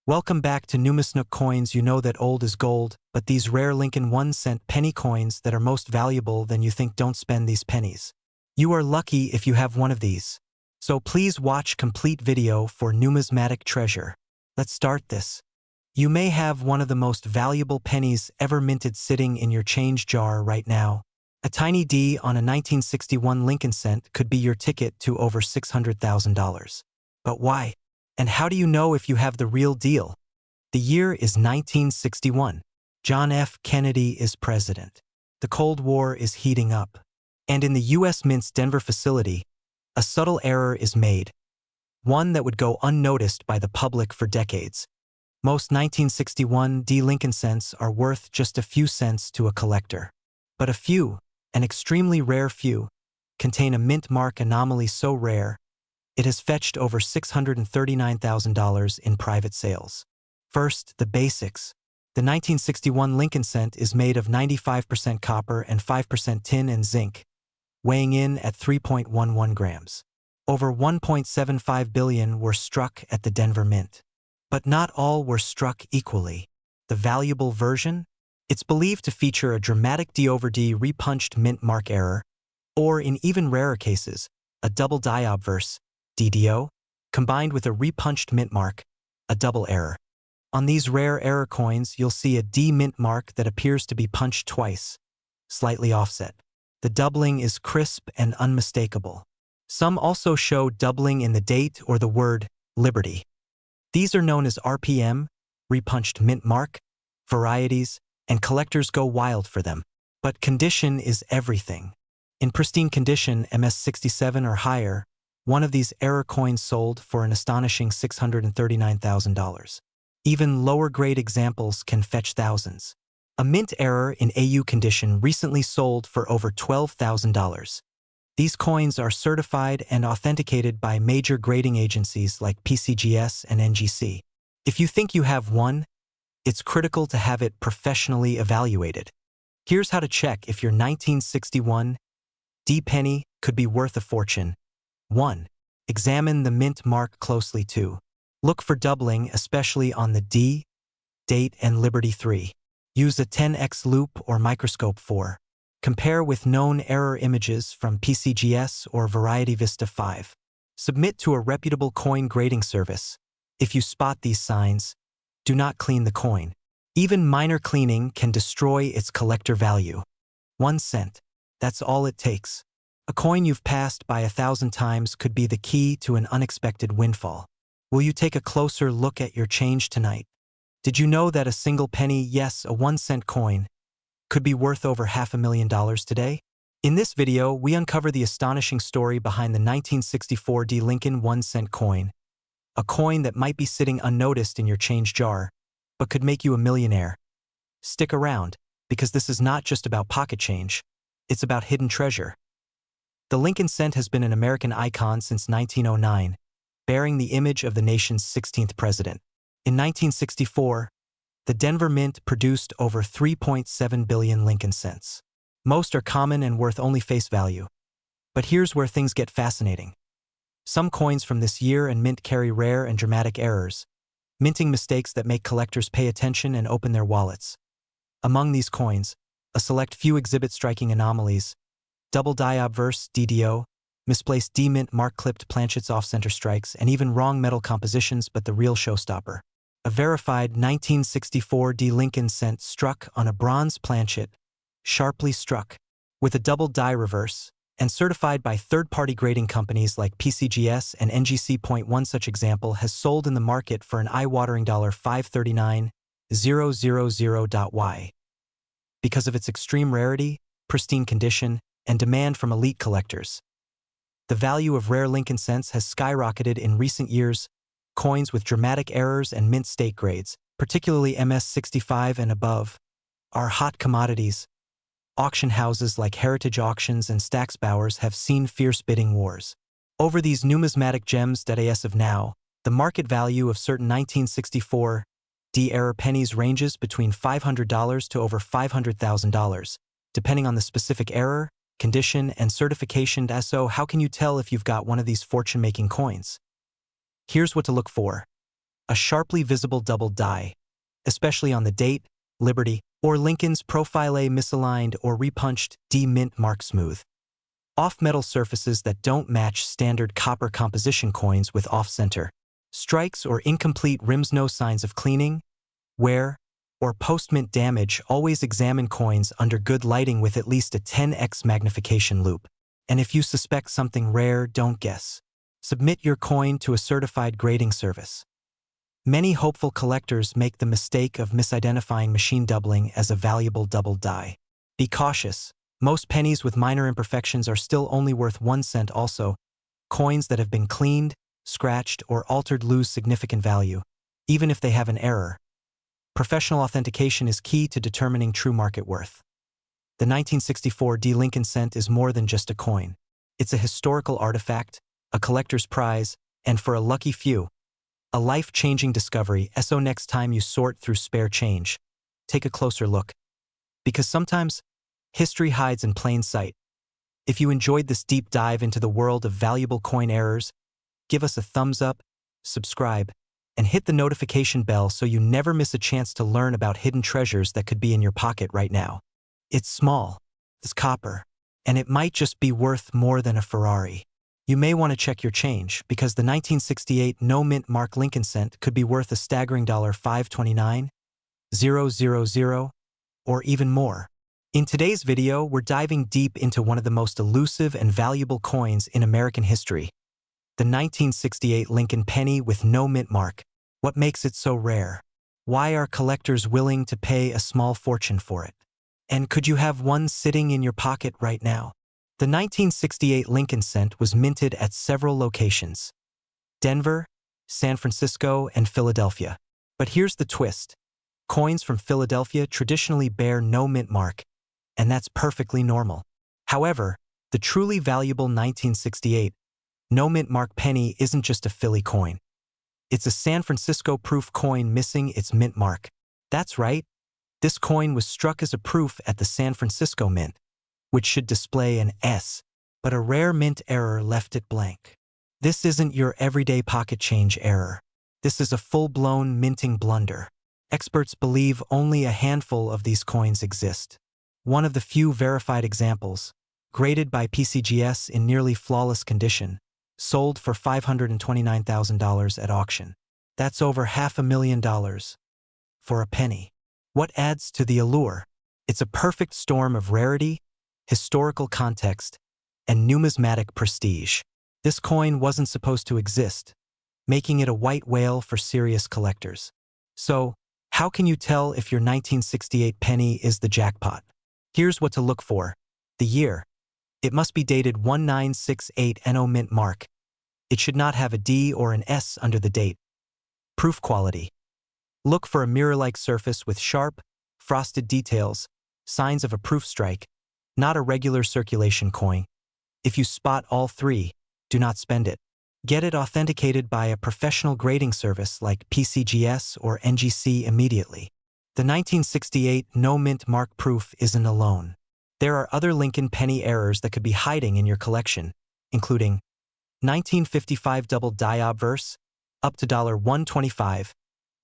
Welcome back to Numisnook Coins. You know that old is gold, but these rare Lincoln 1-cent penny coins that are most valuable than you think. Don't spend these pennies. You are lucky if you have one of these. So please watch complete video for numismatic treasure. Let's start this. You may have one of the most valuable pennies ever minted sitting in your change jar right now. A tiny D on a 1961 Lincoln cent could be your ticket to over $600,000. But why? And how do you know if you have the real deal? The year is 1961. John F. Kennedy is president. The Cold War is heating up. And in the U.S. Mint's Denver facility, a subtle error is made. One that would go unnoticed by the public for decades. Most 1961 D Lincoln cents are worth just a few cents to a collector. But a few, an extremely rare few, contain a mint mark anomaly so rare, it has fetched over $639,000 in private sales. First, the basics. The 1961 Lincoln cent is made of 95% copper and 5% tin and zinc, weighing in at 3.11 grams. Over 1.75 billion were struck at the Denver Mint. But not all were struck equally. The valuable version? It's believed to feature a dramatic D/D repunched mint mark error, or in even rarer cases, a double die obverse, DDO, combined with a repunched mint mark, a double error. On these rare error coins, you'll see a D mint mark that appears to be punched twice, slightly offset. The doubling is crisp and unmistakable. Some also show doubling in the date or the word Liberty. These are known as RPM, repunched mint mark, varieties, and collectors go wild for them. But condition is everything. In pristine condition, MS67 or higher, one of these error coins sold for an astonishing $639,000. Even lower-grade examples can fetch thousands. A mint error in AU condition recently sold for over $12,000. These coins are certified and authenticated by major grading agencies like PCGS and NGC. If you think you have one, it's critical to have it professionally evaluated. Here's how to check if your 1961 D penny could be worth a fortune. 1. Examine the mint mark closely. 2. Look for doubling, especially on the D, date, and Liberty. 3. Use a 10x loop or microscope. 4. Compare with known error images from PCGS or Variety Vista. 5. Submit to a reputable coin grading service. If you spot these signs, do not clean the coin. Even minor cleaning can destroy its collector value. 1 cent. That's all it takes. A coin you've passed by 1,000 times could be the key to an unexpected windfall. Will you take a closer look at your change tonight? Did you know that a single penny, yes, a 1-cent coin, could be worth over $500,000 today? In this video, we uncover the astonishing story behind the 1964 D Lincoln 1-cent coin, a coin that might be sitting unnoticed in your change jar, but could make you a millionaire. Stick around, because this is not just about pocket change, it's about hidden treasure. The Lincoln cent has been an American icon since 1909, bearing the image of the nation's 16th president. In 1964, the Denver Mint produced over 3.7 billion Lincoln cents. Most are common and worth only face value. But here's where things get fascinating. Some coins from this year and mint carry rare and dramatic errors, minting mistakes that make collectors pay attention and open their wallets. Among these coins, a select few exhibit striking anomalies: double die obverse, DDO, misplaced D mint mark clipped planchets off-center strikes, and even wrong metal compositions. But the real showstopper: a verified 1964 D Lincoln cent struck on a bronze planchet, sharply struck, with a double die reverse, and certified by third-party grading companies like PCGS and NGC. One such example has sold in the market for an eye-watering $539,000. Because of its extreme rarity, pristine condition, and demand from elite collectors, the value of rare Lincoln cents has skyrocketed in recent years. Coins with dramatic errors and mint state grades, particularly MS65 and above, are hot commodities. Auction houses like Heritage Auctions and Stack's Bowers have seen fierce bidding wars over these numismatic gems. As of now, the market value of certain 1964 D error pennies ranges between $500 to over $500,000, depending on the specific error, condition, and certification. So how can you tell if you've got one of these fortune-making coins? Here's what to look for. a sharply visible double die, especially on the date, Liberty, or Lincoln's profile misaligned or repunched D mint mark smooth. Off-metal surfaces that don't match standard copper composition coins with off-center strikes or incomplete rims. No signs of cleaning, wear, or post-mint damage. Always examine coins under good lighting with at least a 10x magnification loupe. And if you suspect something rare, don't guess. Submit your coin to a certified grading service. Many hopeful collectors make the mistake of misidentifying machine doubling as a valuable double die. Be cautious. Most pennies with minor imperfections are still only worth 1 cent. Also, coins that have been cleaned, scratched, or altered lose significant value, even if they have an error. Professional authentication is key to determining true market worth. The 1964 D Lincoln cent is more than just a coin. It's a historical artifact, a collector's prize, and for a lucky few, a life-changing discovery. So next time you sort through spare change, take a closer look. Because sometimes, history hides in plain sight. If you enjoyed this deep dive into the world of valuable coin errors, give us a thumbs up, subscribe, and hit the notification bell so you never miss a chance to learn about hidden treasures that could be in your pocket right now. It's small, it's copper, and it might just be worth more than a Ferrari. You may want to check your change because the 1968 no mint mark Lincoln cent could be worth a staggering $529,000 or even more. In today's video, we're diving deep into one of the most elusive and valuable coins in American history, the 1968 Lincoln penny with no mint mark. What makes it so rare? Why are collectors willing to pay a small fortune for it? And could you have one sitting in your pocket right now? The 1968 Lincoln cent was minted at several locations: Denver, San Francisco, and Philadelphia. But here's the twist. Coins from Philadelphia traditionally bear no mint mark, and that's perfectly normal. However, the truly valuable 1968 no mint mark penny isn't just a Philly coin. It's a San Francisco proof coin missing its mint mark. That's right. This coin was struck as a proof at the San Francisco Mint, which should display an S, but a rare mint error left it blank. This isn't your everyday pocket change error. This is a full-blown minting blunder. Experts believe only a handful of these coins exist. One of the few verified examples, graded by PCGS in nearly flawless condition, sold for $529,000 at auction. That's over $500,000 for a penny. What adds to the allure? It's a perfect storm of rarity, historical context, and numismatic prestige. This coin wasn't supposed to exist, making it a white whale for serious collectors. So, how can you tell if your 1968 penny is the jackpot? Here's what to look for. The year. It must be dated 1968 NO mint mark. It should not have a D or an S under the date. Proof quality. Look for a mirror-like surface with sharp, frosted details, signs of a proof strike, not a regular circulation coin. If you spot all three, do not spend it. Get it authenticated by a professional grading service like PCGS or NGC immediately. The 1968 no mint mark proof isn't alone. There are other Lincoln penny errors that could be hiding in your collection, including 1955 double die obverse, up to $125,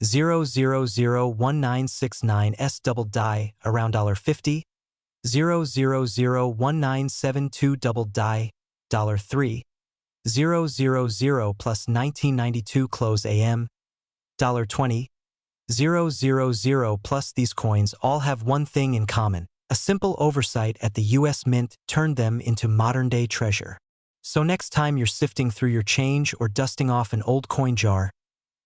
0001969S double die, around $50, 0001972 double die, $3, 000 plus 1992 close AM, $20, 000 plus. These coins all have one thing in common. A simple oversight at the US Mint turned them into modern-day treasure. So next time you're sifting through your change or dusting off an old coin jar,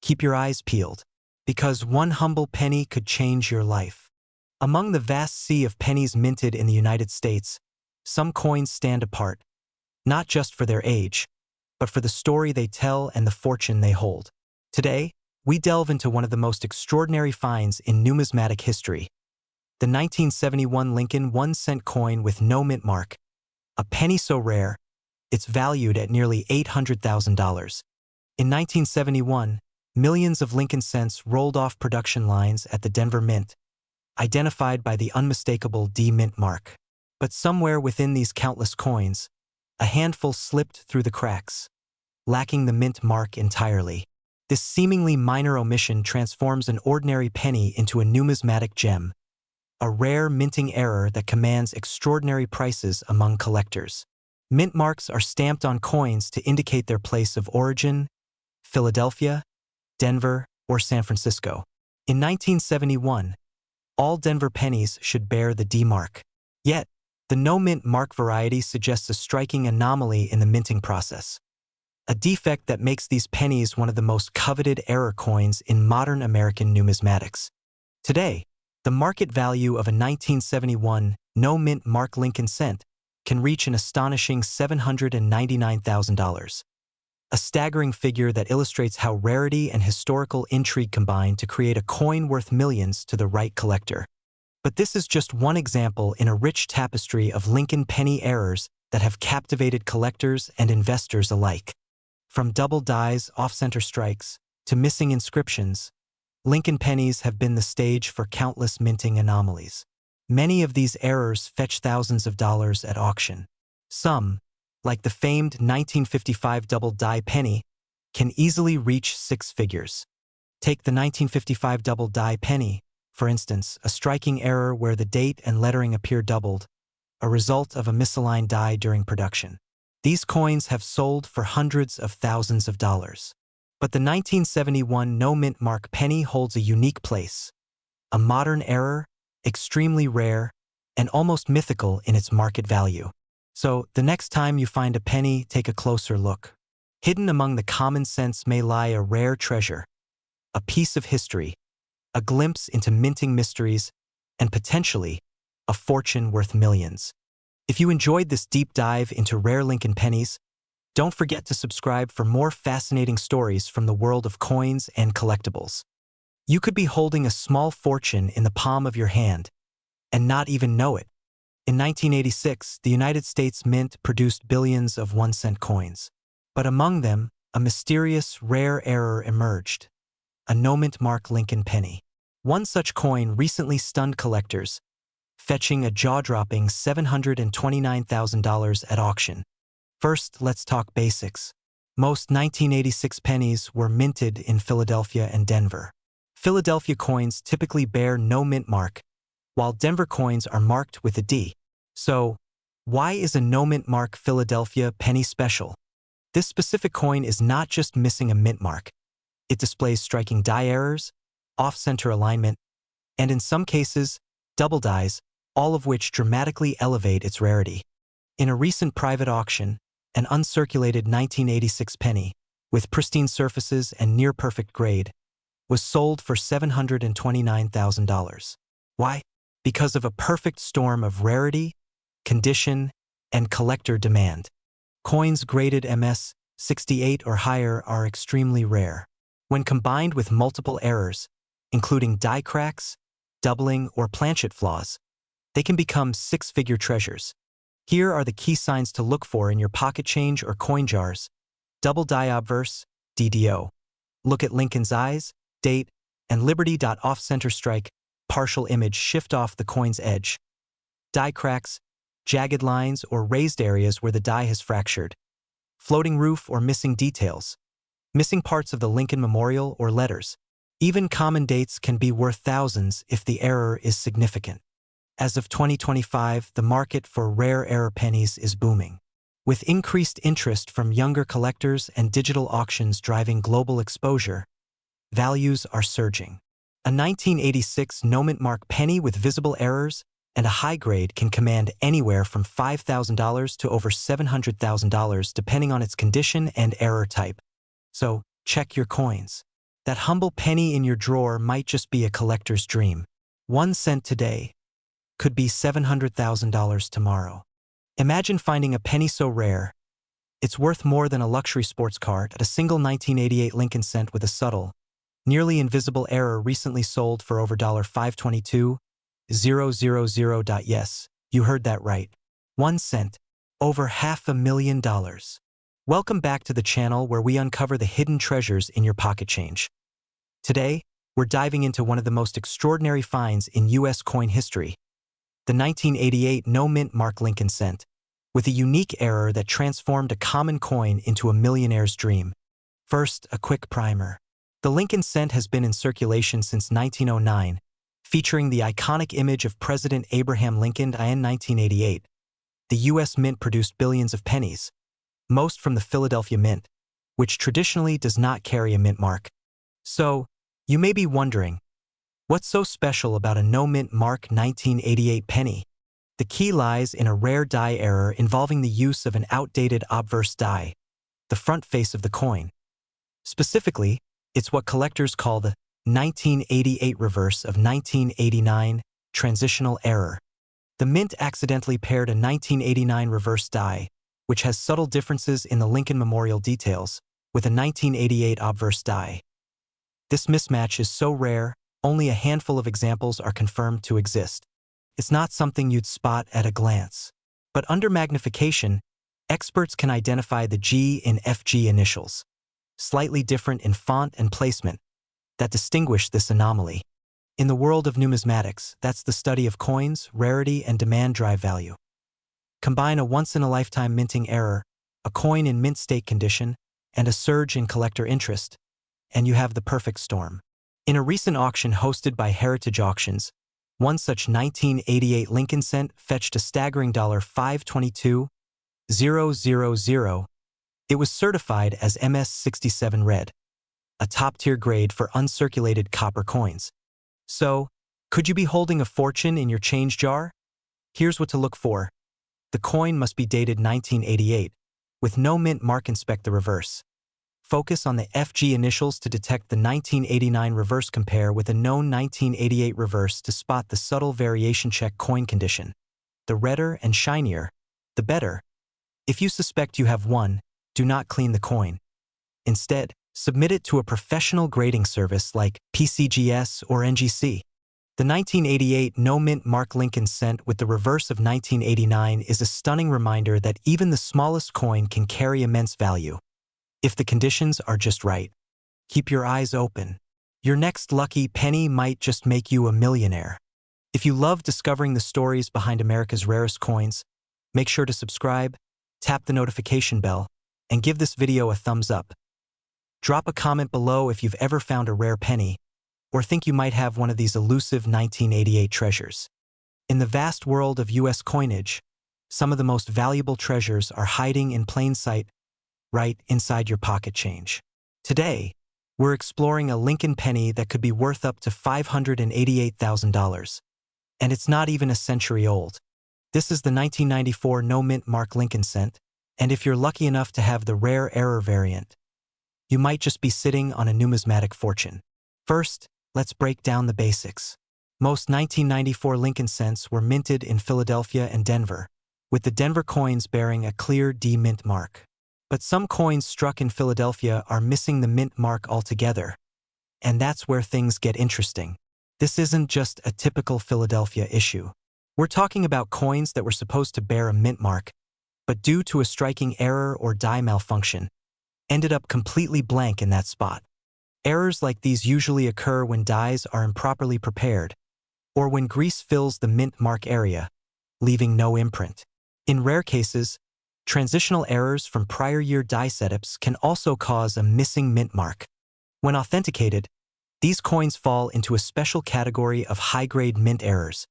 keep your eyes peeled, because one humble penny could change your life. Among the vast sea of pennies minted in the United States, some coins stand apart, not just for their age, but for the story they tell and the fortune they hold. Today, we delve into one of the most extraordinary finds in numismatic history, the 1971 Lincoln 1-cent coin with no mint mark, a penny so rare, it's valued at nearly $800,000. In 1971, millions of Lincoln cents rolled off production lines at the Denver Mint, identified by the unmistakable D mint mark. But somewhere within these countless coins, a handful slipped through the cracks, lacking the mint mark entirely. This seemingly minor omission transforms an ordinary penny into a numismatic gem, a rare minting error that commands extraordinary prices among collectors. Mint marks are stamped on coins to indicate their place of origin: Philadelphia, Denver, or San Francisco. In 1971, all Denver pennies should bear the D mark. Yet, the no-mint mark variety suggests a striking anomaly in the minting process, a defect that makes these pennies one of the most coveted error coins in modern American numismatics. Today, the market value of a 1971 no-mint mark Lincoln cent can reach an astonishing $799,000. A staggering figure that illustrates how rarity and historical intrigue combine to create a coin worth millions to the right collector. But this is just one example in a rich tapestry of Lincoln penny errors that have captivated collectors and investors alike. From double dies, off-center strikes, to missing inscriptions, Lincoln pennies have been the stage for countless minting anomalies. Many of these errors fetch thousands of dollars at auction. Some, like the famed 1955 double die penny, can easily reach six figures. Take the 1955 double die penny, for instance, a striking error where the date and lettering appear doubled, a result of a misaligned die during production. These coins have sold for hundreds of thousands of dollars. But the 1971 no-mint mark penny holds a unique place, a modern error, extremely rare, and almost mythical in its market value. So, the next time you find a penny, take a closer look. Hidden among the common sense may lie a rare treasure, a piece of history, a glimpse into minting mysteries, and potentially, a fortune worth millions. If you enjoyed this deep dive into rare Lincoln pennies, don't forget to subscribe for more fascinating stories from the world of coins and collectibles. You could be holding a small fortune in the palm of your hand and not even know it. In 1986, the United States Mint produced billions of 1-cent coins. But among them, a mysterious, rare error emerged: a no-mint mark Lincoln penny. One such coin recently stunned collectors, fetching a jaw-dropping $729,000 at auction. First, let's talk basics. Most 1986 pennies were minted in Philadelphia and Denver. Philadelphia coins typically bear no mint mark, while Denver coins are marked with a D. So, why is a no mint mark Philadelphia penny special? This specific coin is not just missing a mint mark. It displays striking die errors, off-center alignment, and in some cases, double dies, all of which dramatically elevate its rarity. In a recent private auction, an uncirculated 1986 penny, with pristine surfaces and near-perfect grade, was sold for $729,000. Why? Because of a perfect storm of rarity, condition, and collector demand. Coins graded MS 68 or higher are extremely rare. When combined with multiple errors, including die cracks, doubling, or planchet flaws, they can become six-figure treasures. Here are the key signs to look for in your pocket change or coin jars. Double die obverse, DDO. Look at Lincoln's eyes, date, and Liberty. Off-center strike, partial image shift off the coin's edge. Die cracks, jagged lines or raised areas where the die has fractured. Floating roof or missing details. Missing parts of the Lincoln memorial or letters. Even common dates can be worth thousands if the error is significant. As of 2025, the market for rare error pennies is booming, with increased interest from younger collectors and digital auctions driving global exposure. Values are surging. A 1986 no-mint mark penny with visible errors and a high grade can command anywhere from $5,000 to over $700,000 depending on its condition and error type. So, check your coins. That humble penny in your drawer might just be a collector's dream. 1 cent today could be $700,000 tomorrow. Imagine finding a penny so rare, it's worth more than a luxury sports car. At a single 1988 Lincoln cent with a subtle, nearly invisible error recently sold for over $522,000. Yes, you heard that right. 1 cent, over $500,000. Welcome back to the channel where we uncover the hidden treasures in your pocket change. Today, we're diving into one of the most extraordinary finds in U.S. coin history, the 1988 no-mint mark Lincoln cent, with a unique error that transformed a common coin into a millionaire's dream. First, a quick primer. The Lincoln cent has been in circulation since 1909, featuring the iconic image of President Abraham Lincoln in 1988. The U.S. Mint produced billions of pennies, most from the Philadelphia Mint, which traditionally does not carry a mint mark. So, you may be wondering, what's so special about a no-mint mark 1988 penny? The key lies in a rare die error involving the use of an outdated obverse die, the front face of the coin. Specifically, it's what collectors call the 1988 reverse of 1989 transitional error. The Mint accidentally paired a 1989 reverse die, which has subtle differences in the Lincoln Memorial details, with a 1988 obverse die. This mismatch is so rare, only a handful of examples are confirmed to exist. It's not something you'd spot at a glance. But under magnification, experts can identify the G in FG initials, slightly different in font and placement, that distinguish this anomaly. In the world of numismatics, that's the study of coins, rarity, and demand drive value. Combine a once-in-a-lifetime minting error, a coin in mint state condition, and a surge in collector interest, and you have the perfect storm. In a recent auction hosted by Heritage Auctions, one such 1988 Lincoln cent fetched a staggering $522,000. It was certified as MS67 Red, a top-tier grade for uncirculated copper coins. So, could you be holding a fortune in your change jar? Here's what to look for. The coin must be dated 1988, with no mint mark. Inspect the reverse. Focus on the FG initials to detect the 1989 reverse. Compare with a known 1988 reverse to spot the subtle variation. Check coin condition. The redder and shinier, the better. If you suspect you have one, do not clean the coin. Instead, submit it to a professional grading service like PCGS or NGC. The 1988 no-mint mark Lincoln cent with the reverse of 1989 is a stunning reminder that even the smallest coin can carry immense value, if the conditions are just right. Keep your eyes open. Your next lucky penny might just make you a millionaire. If you love discovering the stories behind America's rarest coins, make sure to subscribe, tap the notification bell, and give this video a thumbs up. Drop a comment below if you've ever found a rare penny, or think you might have one of these elusive 1988 treasures. In the vast world of U.S. coinage, some of the most valuable treasures are hiding in plain sight, right inside your pocket change. Today, we're exploring a Lincoln penny that could be worth up to $588,000. And it's not even a century old. This is the 1994 no-mint mark Lincoln cent, and if you're lucky enough to have the rare error variant, you might just be sitting on a numismatic fortune. First, let's break down the basics. Most 1994 Lincoln cents were minted in Philadelphia and Denver, with the Denver coins bearing a clear D mint mark. But some coins struck in Philadelphia are missing the mint mark altogether. And that's where things get interesting. This isn't just a typical Philadelphia issue. We're talking about coins that were supposed to bear a mint mark, but due to a striking error or die malfunction, ended up completely blank in that spot. Errors like these usually occur when dies are improperly prepared, or when grease fills the mint mark area, leaving no imprint. In rare cases, transitional errors from prior year die setups can also cause a missing mint mark. When authenticated, these coins fall into a special category of high-grade mint errors,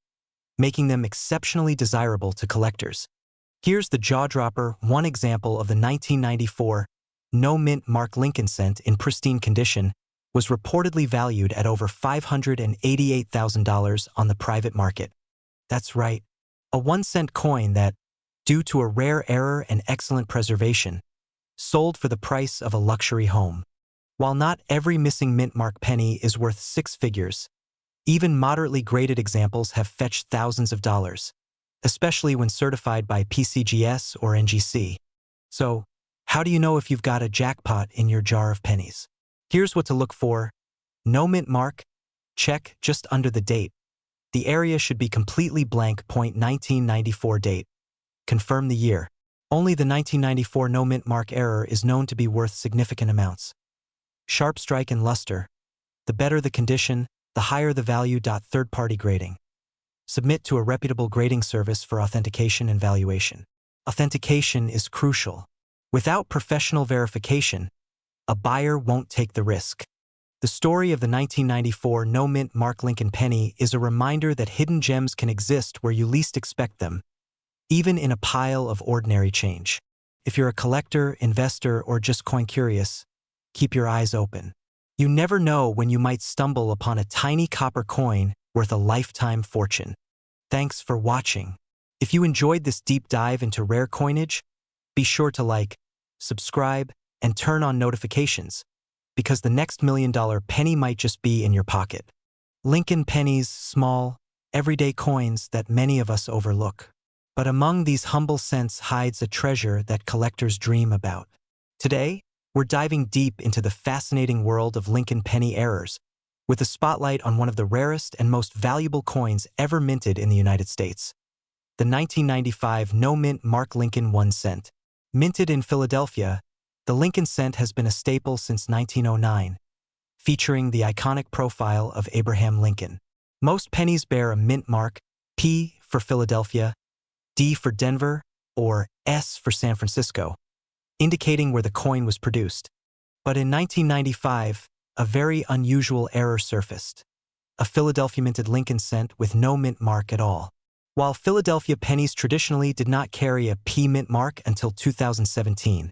making them exceptionally desirable to collectors. Here's the jaw-dropper, one example of the 1994 no-mint mark Lincoln cent in pristine condition was reportedly valued at over $588,000 on the private market. That's right, a 1-cent coin that, due to a rare error and excellent preservation, sold for the price of a luxury home. While not every missing mint mark penny is worth six figures, even moderately graded examples have fetched thousands of dollars, especially when certified by PCGS or NGC. So, how do you know if you've got a jackpot in your jar of pennies? Here's what to look for. No mint mark? Check just under the date. The area should be completely blank. 1994 date. Confirm the year. Only the 1994 no mint mark error is known to be worth significant amounts. Sharp strike and luster. The better the condition, the higher the value. Third-party grading. Submit to a reputable grading service for authentication and valuation. Authentication is crucial. Without professional verification, a buyer won't take the risk. The story of the 1994 no-mint Mark Lincoln penny is a reminder that hidden gems can exist where you least expect them, even in a pile of ordinary change. If you're a collector, investor, or just coin-curious, keep your eyes open. You never know when you might stumble upon a tiny copper coin worth a lifetime fortune. Thanks for watching. If you enjoyed this deep dive into rare coinage, be sure to like, subscribe, and turn on notifications, because the next $1 million penny might just be in your pocket. Lincoln pennies, small, everyday coins that many of us overlook. But among these humble cents hides a treasure that collectors dream about. Today, we're diving deep into the fascinating world of Lincoln penny errors, with a spotlight on one of the rarest and most valuable coins ever minted in the United States. The 1995 no-mint Mark Lincoln 1 cent. Minted in Philadelphia, the Lincoln cent has been a staple since 1909, featuring the iconic profile of Abraham Lincoln. Most pennies bear a mint mark, P for Philadelphia, D for Denver, or S for San Francisco, indicating where the coin was produced. But in 1995, a very unusual error surfaced: a Philadelphia minted Lincoln cent with no mint mark at all. While Philadelphia pennies traditionally did not carry a P mint mark until 2017,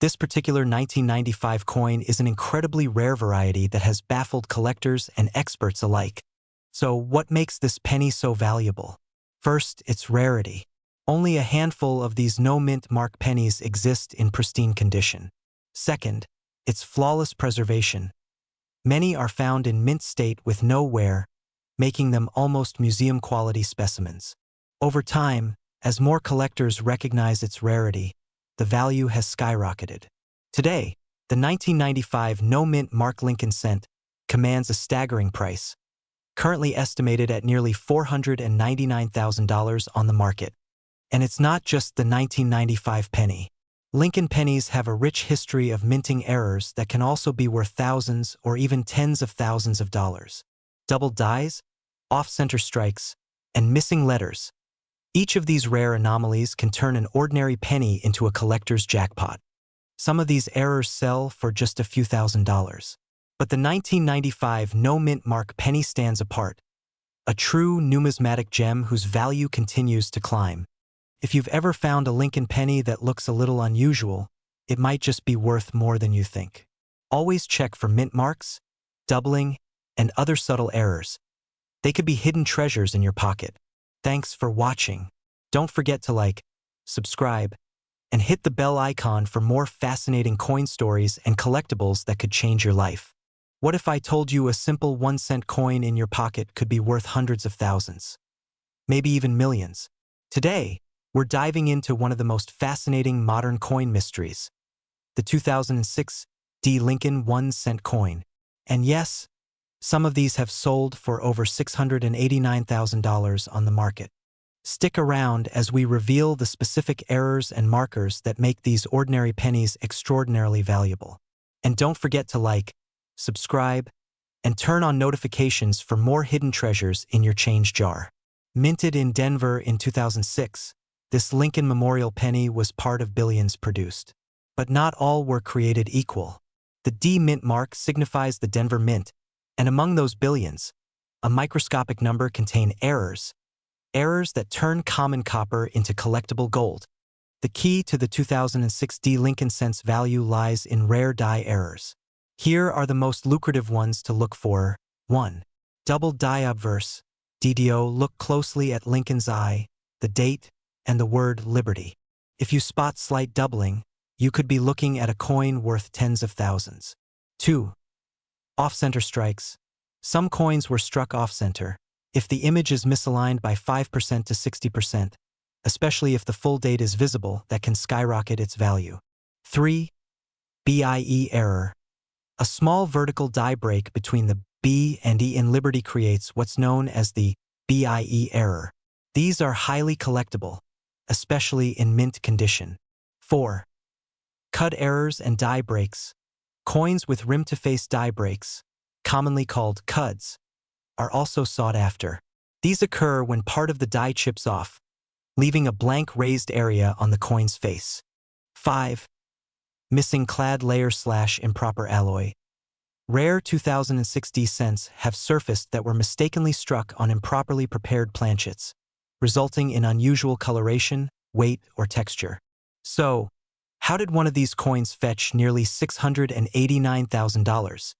this particular 1995 coin is an incredibly rare variety that has baffled collectors and experts alike. So what makes this penny so valuable? First, its rarity. Only a handful of these no-mint mark pennies exist in pristine condition. Second, its flawless preservation. Many are found in mint state with no wear, making them almost museum-quality specimens. Over time, as more collectors recognize its rarity, the value has skyrocketed. Today, the 1995 no-mint Mark Lincoln cent commands a staggering price, currently estimated at nearly $499,000 on the market. And it's not just the 1995 penny. Lincoln pennies have a rich history of minting errors that can also be worth thousands or even tens of thousands of dollars. Double dies, off-center strikes, and missing letters. Each of these rare anomalies can turn an ordinary penny into a collector's jackpot. Some of these errors sell for just a few $1,000s. But the 1995 no-mint mark penny stands apart, a true numismatic gem whose value continues to climb. If you've ever found a Lincoln penny that looks a little unusual, it might just be worth more than you think. Always check for mint marks, doubling, and other subtle errors. They could be hidden treasures in your pocket. Thanks for watching. Don't forget to like, subscribe, and hit the bell icon for more fascinating coin stories and collectibles that could change your life. What if I told you a simple 1-cent coin in your pocket could be worth hundreds of thousands? Maybe even millions. Today, we're diving into one of the most fascinating modern coin mysteries: the 2006 D. Lincoln 1-cent coin. And yes, some of these have sold for over $689,000 on the market. Stick around as we reveal the specific errors and markers that make these ordinary pennies extraordinarily valuable. And don't forget to like, subscribe, and turn on notifications for more hidden treasures in your change jar. Minted in Denver in 2006, this Lincoln Memorial penny was part of billions produced. But not all were created equal. The D mint mark signifies the Denver Mint, and among those billions, a microscopic number contain errors that turn common copper into collectible gold. The key to the 2006 D Lincoln cent's value lies in rare die errors. Here are the most lucrative ones to look for. 1. Double die obverse, DDO. Look closely at Lincoln's eye, the date, and the word liberty. If you spot slight doubling, you could be looking at a coin worth tens of thousands. 2. Off-center strikes. Some coins were struck off-center. If the image is misaligned by 5% to 60%, especially if the full date is visible, that can skyrocket its value. 3. BIE error. A small vertical die break between the B and E in liberty creates what's known as the BIE error. These are highly collectible, especially in mint condition. 4. Cud errors and die breaks. Coins with rim-to-face die breaks, commonly called cuds, are also sought after. These occur when part of the die chips off, leaving a blank raised area on the coin's face. 5. Missing clad layer / improper alloy. Rare 2060 cents have surfaced that were mistakenly struck on improperly prepared planchets, resulting in unusual coloration, weight, or texture. So, how did one of these coins fetch nearly $689,000?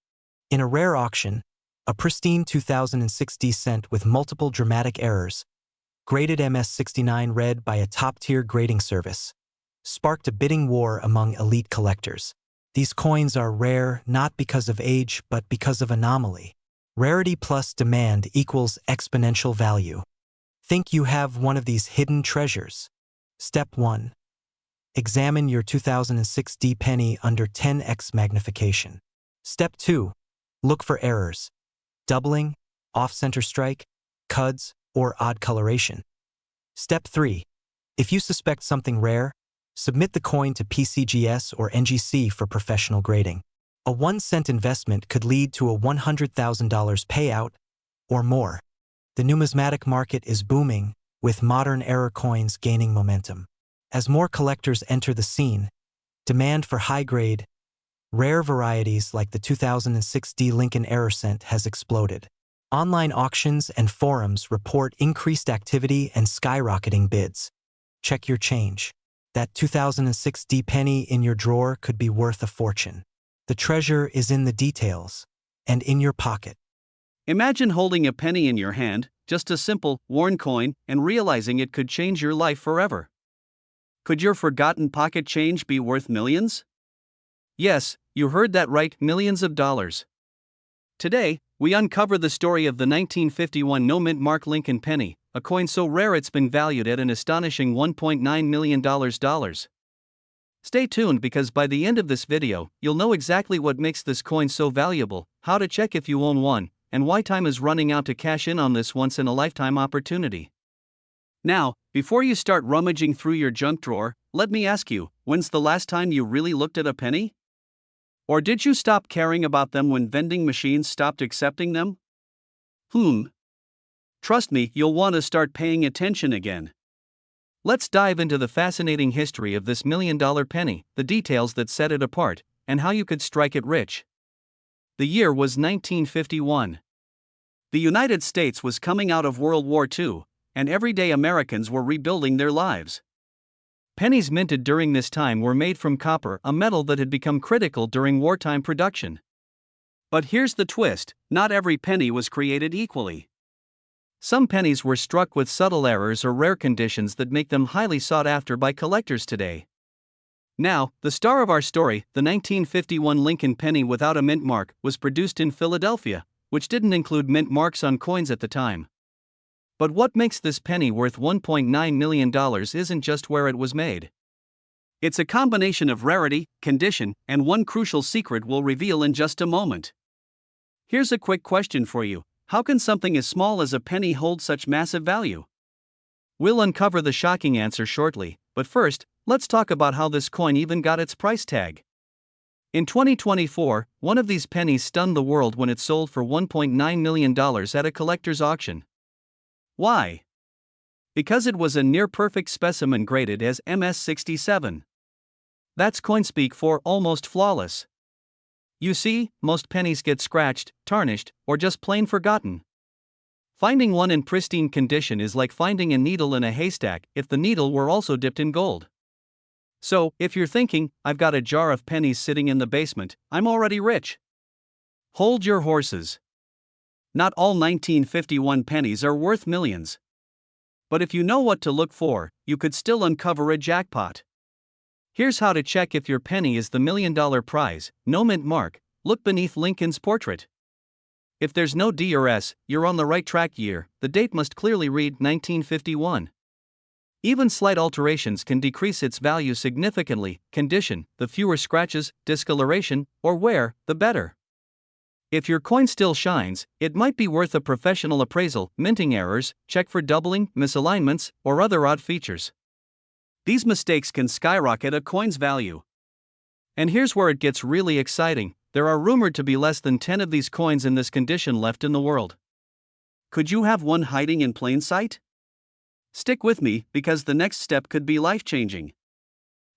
In a rare auction, a pristine 2060 cent with multiple dramatic errors, graded MS69 red by a top-tier grading service, sparked a bidding war among elite collectors. These coins are rare not because of age but because of anomaly. Rarity plus demand equals exponential value. Think you have one of these hidden treasures. Step 1. Examine your 2006 D penny under 10x magnification. Step 2. Look for errors. Doubling, off-center strike, cuds, or odd coloration. Step 3. If you suspect something rare, submit the coin to PCGS or NGC for professional grading. A 1-cent investment could lead to a $100,000 payout or more. The numismatic market is booming, with modern error coins gaining momentum. As more collectors enter the scene, demand for high-grade, rare varieties like the 2006 D Lincoln Error Cent has exploded. Online auctions and forums report increased activity and skyrocketing bids. Check your change. That 2006 D penny in your drawer could be worth a fortune. The treasure is in the details and in your pocket. Imagine holding a penny in your hand, just a simple, worn coin, and realizing it could change your life forever. Could your forgotten pocket change be worth millions? Yes, you heard that right, millions of dollars. Today, we uncover the story of the 1951 no-mint mark Lincoln penny, a coin so rare it's been valued at an astonishing $1.9 million. Stay tuned because by the end of this video, you'll know exactly what makes this coin so valuable, how to check if you own one, and why time is running out to cash in on this once-in-a-lifetime opportunity. Now, before you start rummaging through your junk drawer, let me ask you, when's the last time you really looked at a penny? Or did you stop caring about them when vending machines stopped accepting them? Trust me, you'll want to start paying attention again. Let's dive into the fascinating history of this million-dollar penny, the details that set it apart, and how you could strike it rich. The year was 1951. The United States was coming out of World War II, and everyday Americans were rebuilding their lives. Pennies minted during this time were made from copper, a metal that had become critical during wartime production. But here's the twist: not every penny was created equally. Some pennies were struck with subtle errors or rare conditions that make them highly sought after by collectors today. Now, the star of our story, the 1951 Lincoln penny without a mint mark, was produced in Philadelphia, which didn't include mint marks on coins at the time. But what makes this penny worth $1.9 million isn't just where it was made. It's a combination of rarity, condition, and one crucial secret we'll reveal in just a moment. Here's a quick question for you: how can something as small as a penny hold such massive value? We'll uncover the shocking answer shortly, but first, let's talk about how this coin even got its price tag. In 2024, one of these pennies stunned the world when it sold for $1.9 million at a collector's auction. Why? Because it was a near-perfect specimen graded as MS67. That's coinspeak for almost flawless. You see, most pennies get scratched, tarnished, or just plain forgotten. Finding one in pristine condition is like finding a needle in a haystack if the needle were also dipped in gold. So, if you're thinking, I've got a jar of pennies sitting in the basement, I'm already rich. Hold your horses. Not all 1951 pennies are worth millions. But if you know what to look for, you could still uncover a jackpot. Here's how to check if your penny is the million-dollar prize: no mint mark, look beneath Lincoln's portrait. If there's no D or S, you're on the right track. Year, the date must clearly read 1951. Even slight alterations can decrease its value significantly. Condition: the fewer scratches, discoloration, or wear, the better. If your coin still shines, it might be worth a professional appraisal. Minting errors: check for doubling, misalignments, or other odd features. These mistakes can skyrocket a coin's value. And here's where it gets really exciting: there are rumored to be less than 10 of these coins in this condition left in the world. Could you have one hiding in plain sight? Stick with me, because the next step could be life-changing.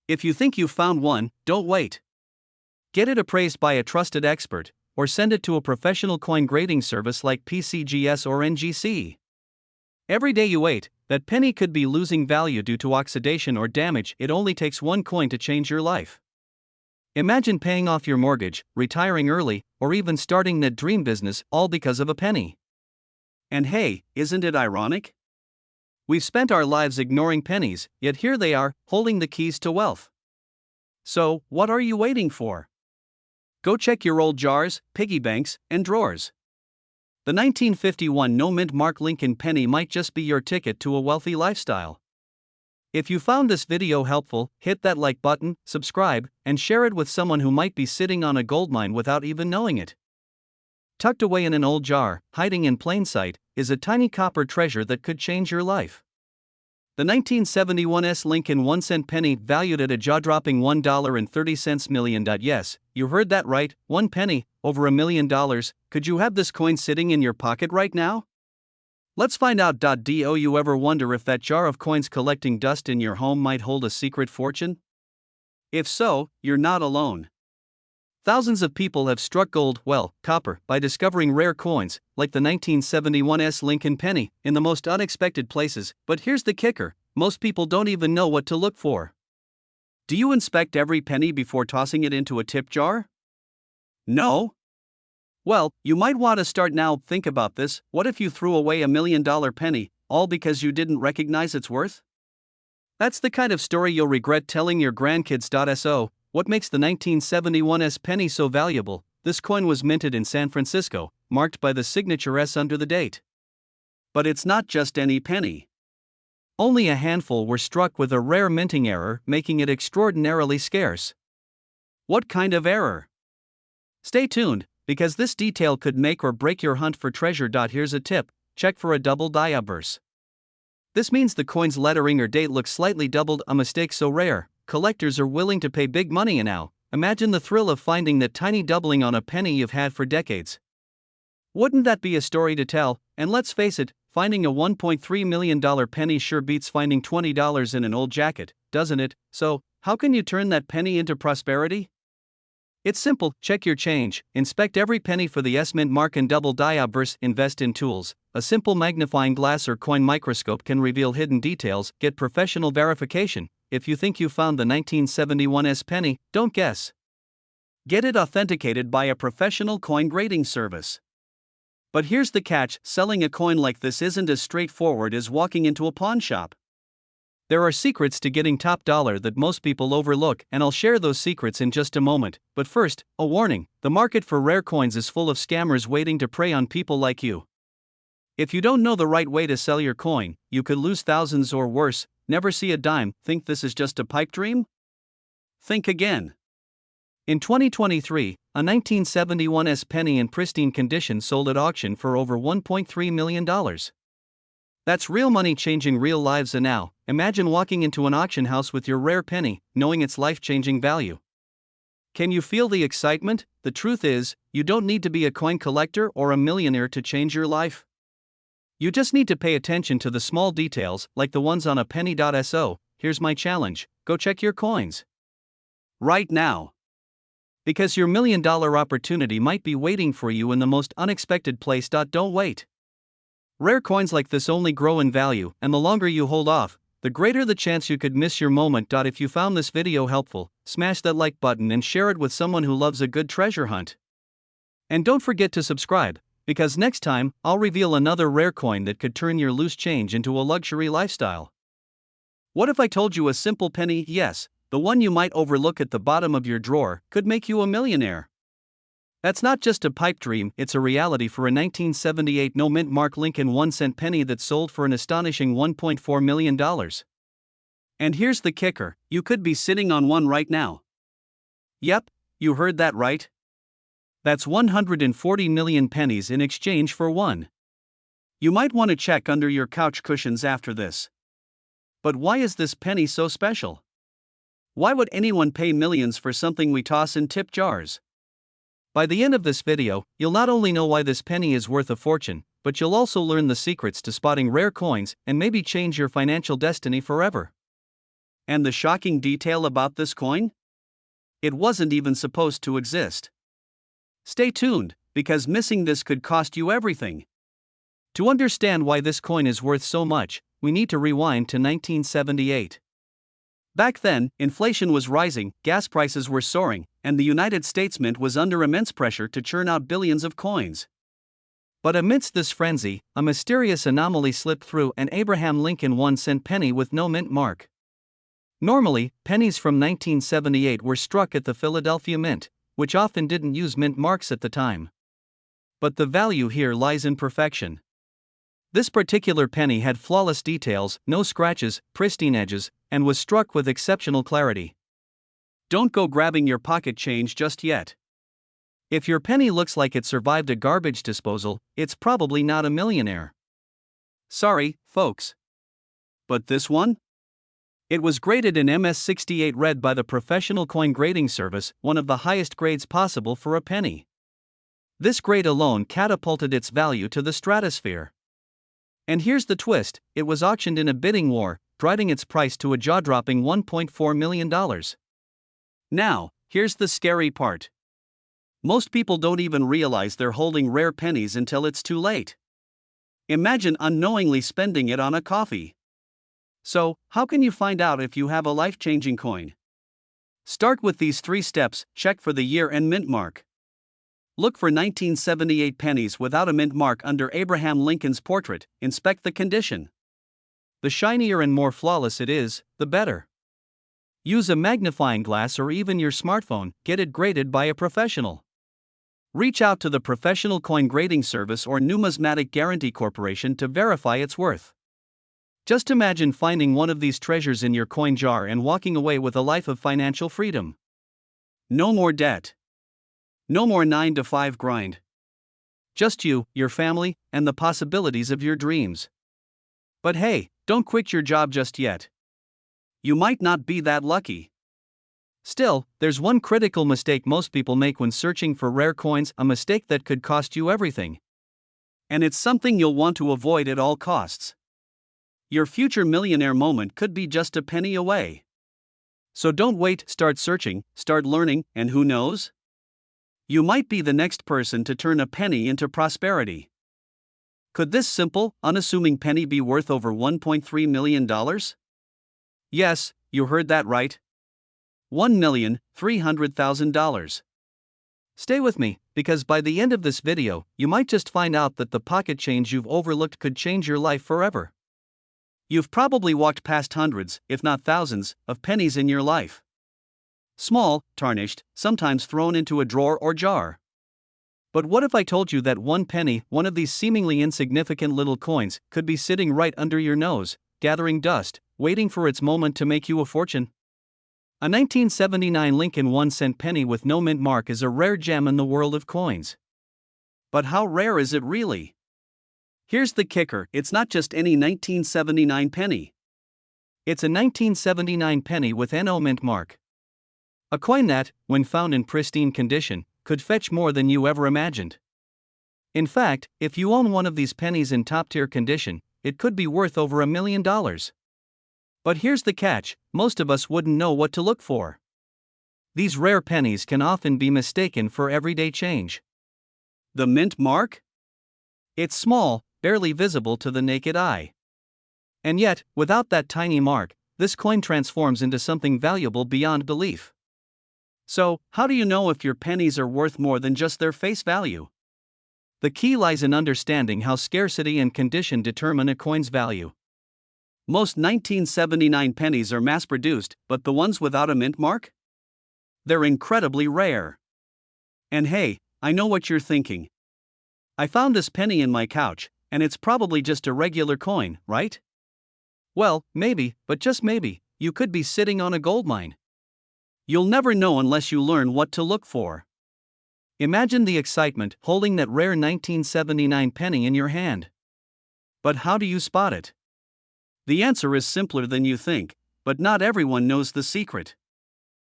If you think you've found one, don't wait. Get it appraised by a trusted expert, or send it to a professional coin grading service like PCGS or NGC. Every day you wait, that penny could be losing value due to oxidation or damage. It only takes one coin to change your life. Imagine paying off your mortgage, retiring early, or even starting that dream business, all because of a penny. And hey, isn't it ironic? We've spent our lives ignoring pennies, yet here they are, holding the keys to wealth. So, what are you waiting for? Go check your old jars, piggy banks, and drawers. The 1951 no-mint Mark Lincoln penny might just be your ticket to a wealthy lifestyle. If you found this video helpful, hit that like button, subscribe, and share it with someone who might be sitting on a goldmine without even knowing it. Tucked away in an old jar, hiding in plain sight, is a tiny copper treasure that could change your life. The 1971 Lincoln 1-cent penny, valued at a jaw-dropping $1.30 million. Yes, you heard that right, 1 penny, over $1 million. Could you have this coin sitting in your pocket right now? Let's find out. Do you ever wonder if that jar of coins collecting dust in your home might hold a secret fortune? If so, you're not alone. Thousands of people have struck gold, copper, by discovering rare coins, like the 1971 Lincoln penny, in the most unexpected places. But here's the kicker: most people don't even know what to look for. Do you inspect every penny before tossing it into a tip jar? No? Well, you might want to start now. Think about this: what if you threw away $1 million penny, all because you didn't recognize its worth? That's the kind of story you'll regret telling your grandkids. So, what makes the 1971 penny so valuable? This coin was minted in San Francisco, marked by the signature S under the date. But it's not just any penny. Only a handful were struck with a rare minting error, making it extraordinarily scarce. What kind of error? Stay tuned, because this detail could make or break your hunt for treasure. Here's a tip: check for a double diaburse. This means the coin's lettering or date looks slightly doubled, a mistake so rare, collectors are willing to pay big money. And now, imagine the thrill of finding that tiny doubling on a penny you've had for decades. Wouldn't that be a story to tell? And let's face it, finding a $1.3 million penny sure beats finding $20 in an old jacket, doesn't it? So, how can you turn that penny into prosperity? It's simple: check your change, inspect every penny for the S mint mark and double diaburse, invest in tools. A simple magnifying glass or coin microscope can reveal hidden details. Get professional verification. If you think you found the 1971 penny, don't guess. Get it authenticated by a professional coin grading service. But here's the catch: selling a coin like this isn't as straightforward as walking into a pawn shop. There are secrets to getting top dollar that most people overlook, and I'll share those secrets in just a moment. But first, a warning: the market for rare coins is full of scammers waiting to prey on people like you. If you don't know the right way to sell your coin, you could lose thousands or worse, never see a dime. Think this is just a pipe dream? Think again. In 2023, a 1971 penny in pristine condition sold at auction for over $1.3 million. That's real money changing real lives. And now, imagine walking into an auction house with your rare penny, knowing its life-changing value. Can you feel the excitement? The truth is, you don't need to be a coin collector or a millionaire to change your life. You just need to pay attention to the small details, like the ones on a penny. So, here's my challenge: go check your coins right now. Because your $1 million opportunity might be waiting for you in the most unexpected place. Don't wait. Rare coins like this only grow in value, and the longer you hold off, the greater the chance you could miss your moment. If you found this video helpful, smash that like button and share it with someone who loves a good treasure hunt. And don't forget to subscribe, because next time, I'll reveal another rare coin that could turn your loose change into a luxury lifestyle. What if I told you a simple penny, yes, the one you might overlook at the bottom of your drawer, could make you a millionaire? That's not just a pipe dream, it's a reality for a 1978 no-mint Mark Lincoln 1-cent penny that sold for an astonishing $1.4 million. And here's the kicker: you could be sitting on one right now. Yep, you heard that right. That's 140 million pennies in exchange for one. You might want to check under your couch cushions after this. But why is this penny so special? Why would anyone pay millions for something we toss in tip jars? By the end of this video, you'll not only know why this penny is worth a fortune, but you'll also learn the secrets to spotting rare coins and maybe change your financial destiny forever. And the shocking detail about this coin? It wasn't even supposed to exist. Stay tuned, because missing this could cost you everything. To understand why this coin is worth so much, we need to rewind to 1978. Back then, inflation was rising, gas prices were soaring, and the United States Mint was under immense pressure to churn out billions of coins. But amidst this frenzy, a mysterious anomaly slipped through: an Abraham Lincoln 1-cent penny with no mint mark. Normally, pennies from 1978 were struck at the Philadelphia Mint, which often didn't use mint marks at the time. But the value here lies in perfection. This particular penny had flawless details, no scratches, pristine edges, and was struck with exceptional clarity. Don't go grabbing your pocket change just yet. If your penny looks like it survived a garbage disposal, it's probably not a millionaire. Sorry, folks. But this one? It was graded in MS68 red by the Professional Coin Grading Service, one of the highest grades possible for a penny. This grade alone catapulted its value to the stratosphere. And here's the twist: it was auctioned in a bidding war, driving its price to a jaw-dropping $1.4 million. Now, here's the scary part. Most people don't even realize they're holding rare pennies until it's too late. Imagine unknowingly spending it on a coffee. So, how can you find out if you have a life-changing coin? Start with these 3 steps. Check for the year and mint mark. Look for 1978 pennies without a mint mark under Abraham Lincoln's portrait. Inspect the condition. The shinier and more flawless it is, the better. Use a magnifying glass or even your smartphone. Get it graded by a professional. Reach out to the Professional Coin Grading Service or Numismatic Guarantee Corporation to verify its worth. Just imagine finding one of these treasures in your coin jar and walking away with a life of financial freedom. No more debt. No more 9-to-5 grind. Just you, your family, and the possibilities of your dreams. But hey, don't quit your job just yet. You might not be that lucky. Still, there's one critical mistake most people make when searching for rare coins, a mistake that could cost you everything. And it's something you'll want to avoid at all costs. Your future millionaire moment could be just a penny away. So don't wait, start searching, start learning, and who knows? You might be the next person to turn a penny into prosperity. Could this simple, unassuming penny be worth over $1.3 million? Yes, you heard that right. $1,300,000. Stay with me, because by the end of this video, you might just find out that the pocket change you've overlooked could change your life forever. You've probably walked past hundreds, if not thousands, of pennies in your life. Small, tarnished, sometimes thrown into a drawer or jar. But what if I told you that one penny, one of these seemingly insignificant little coins, could be sitting right under your nose, gathering dust, waiting for its moment to make you a fortune? A 1979 Lincoln 1-cent penny with no mint mark is a rare gem in the world of coins. But how rare is it really? Here's the kicker: it's not just any 1979 penny. It's a 1979 penny with no mint mark. A coin that, when found in pristine condition, could fetch more than you ever imagined. In fact, if you own one of these pennies in top-tier condition, it could be worth over $1 million. But here's the catch: most of us wouldn't know what to look for. These rare pennies can often be mistaken for everyday change. The mint mark? It's small, barely visible to the naked eye. And yet, without that tiny mark, this coin transforms into something valuable beyond belief. So, how do you know if your pennies are worth more than just their face value? The key lies in understanding how scarcity and condition determine a coin's value. Most 1979 pennies are mass-produced, but the ones without a mint mark? They're incredibly rare. And hey, I know what you're thinking. I found this penny in my couch, and it's probably just a regular coin, right? Well, maybe, but just maybe, you could be sitting on a goldmine. You'll never know unless you learn what to look for. Imagine the excitement holding that rare 1979 penny in your hand. But how do you spot it? The answer is simpler than you think, but not everyone knows the secret.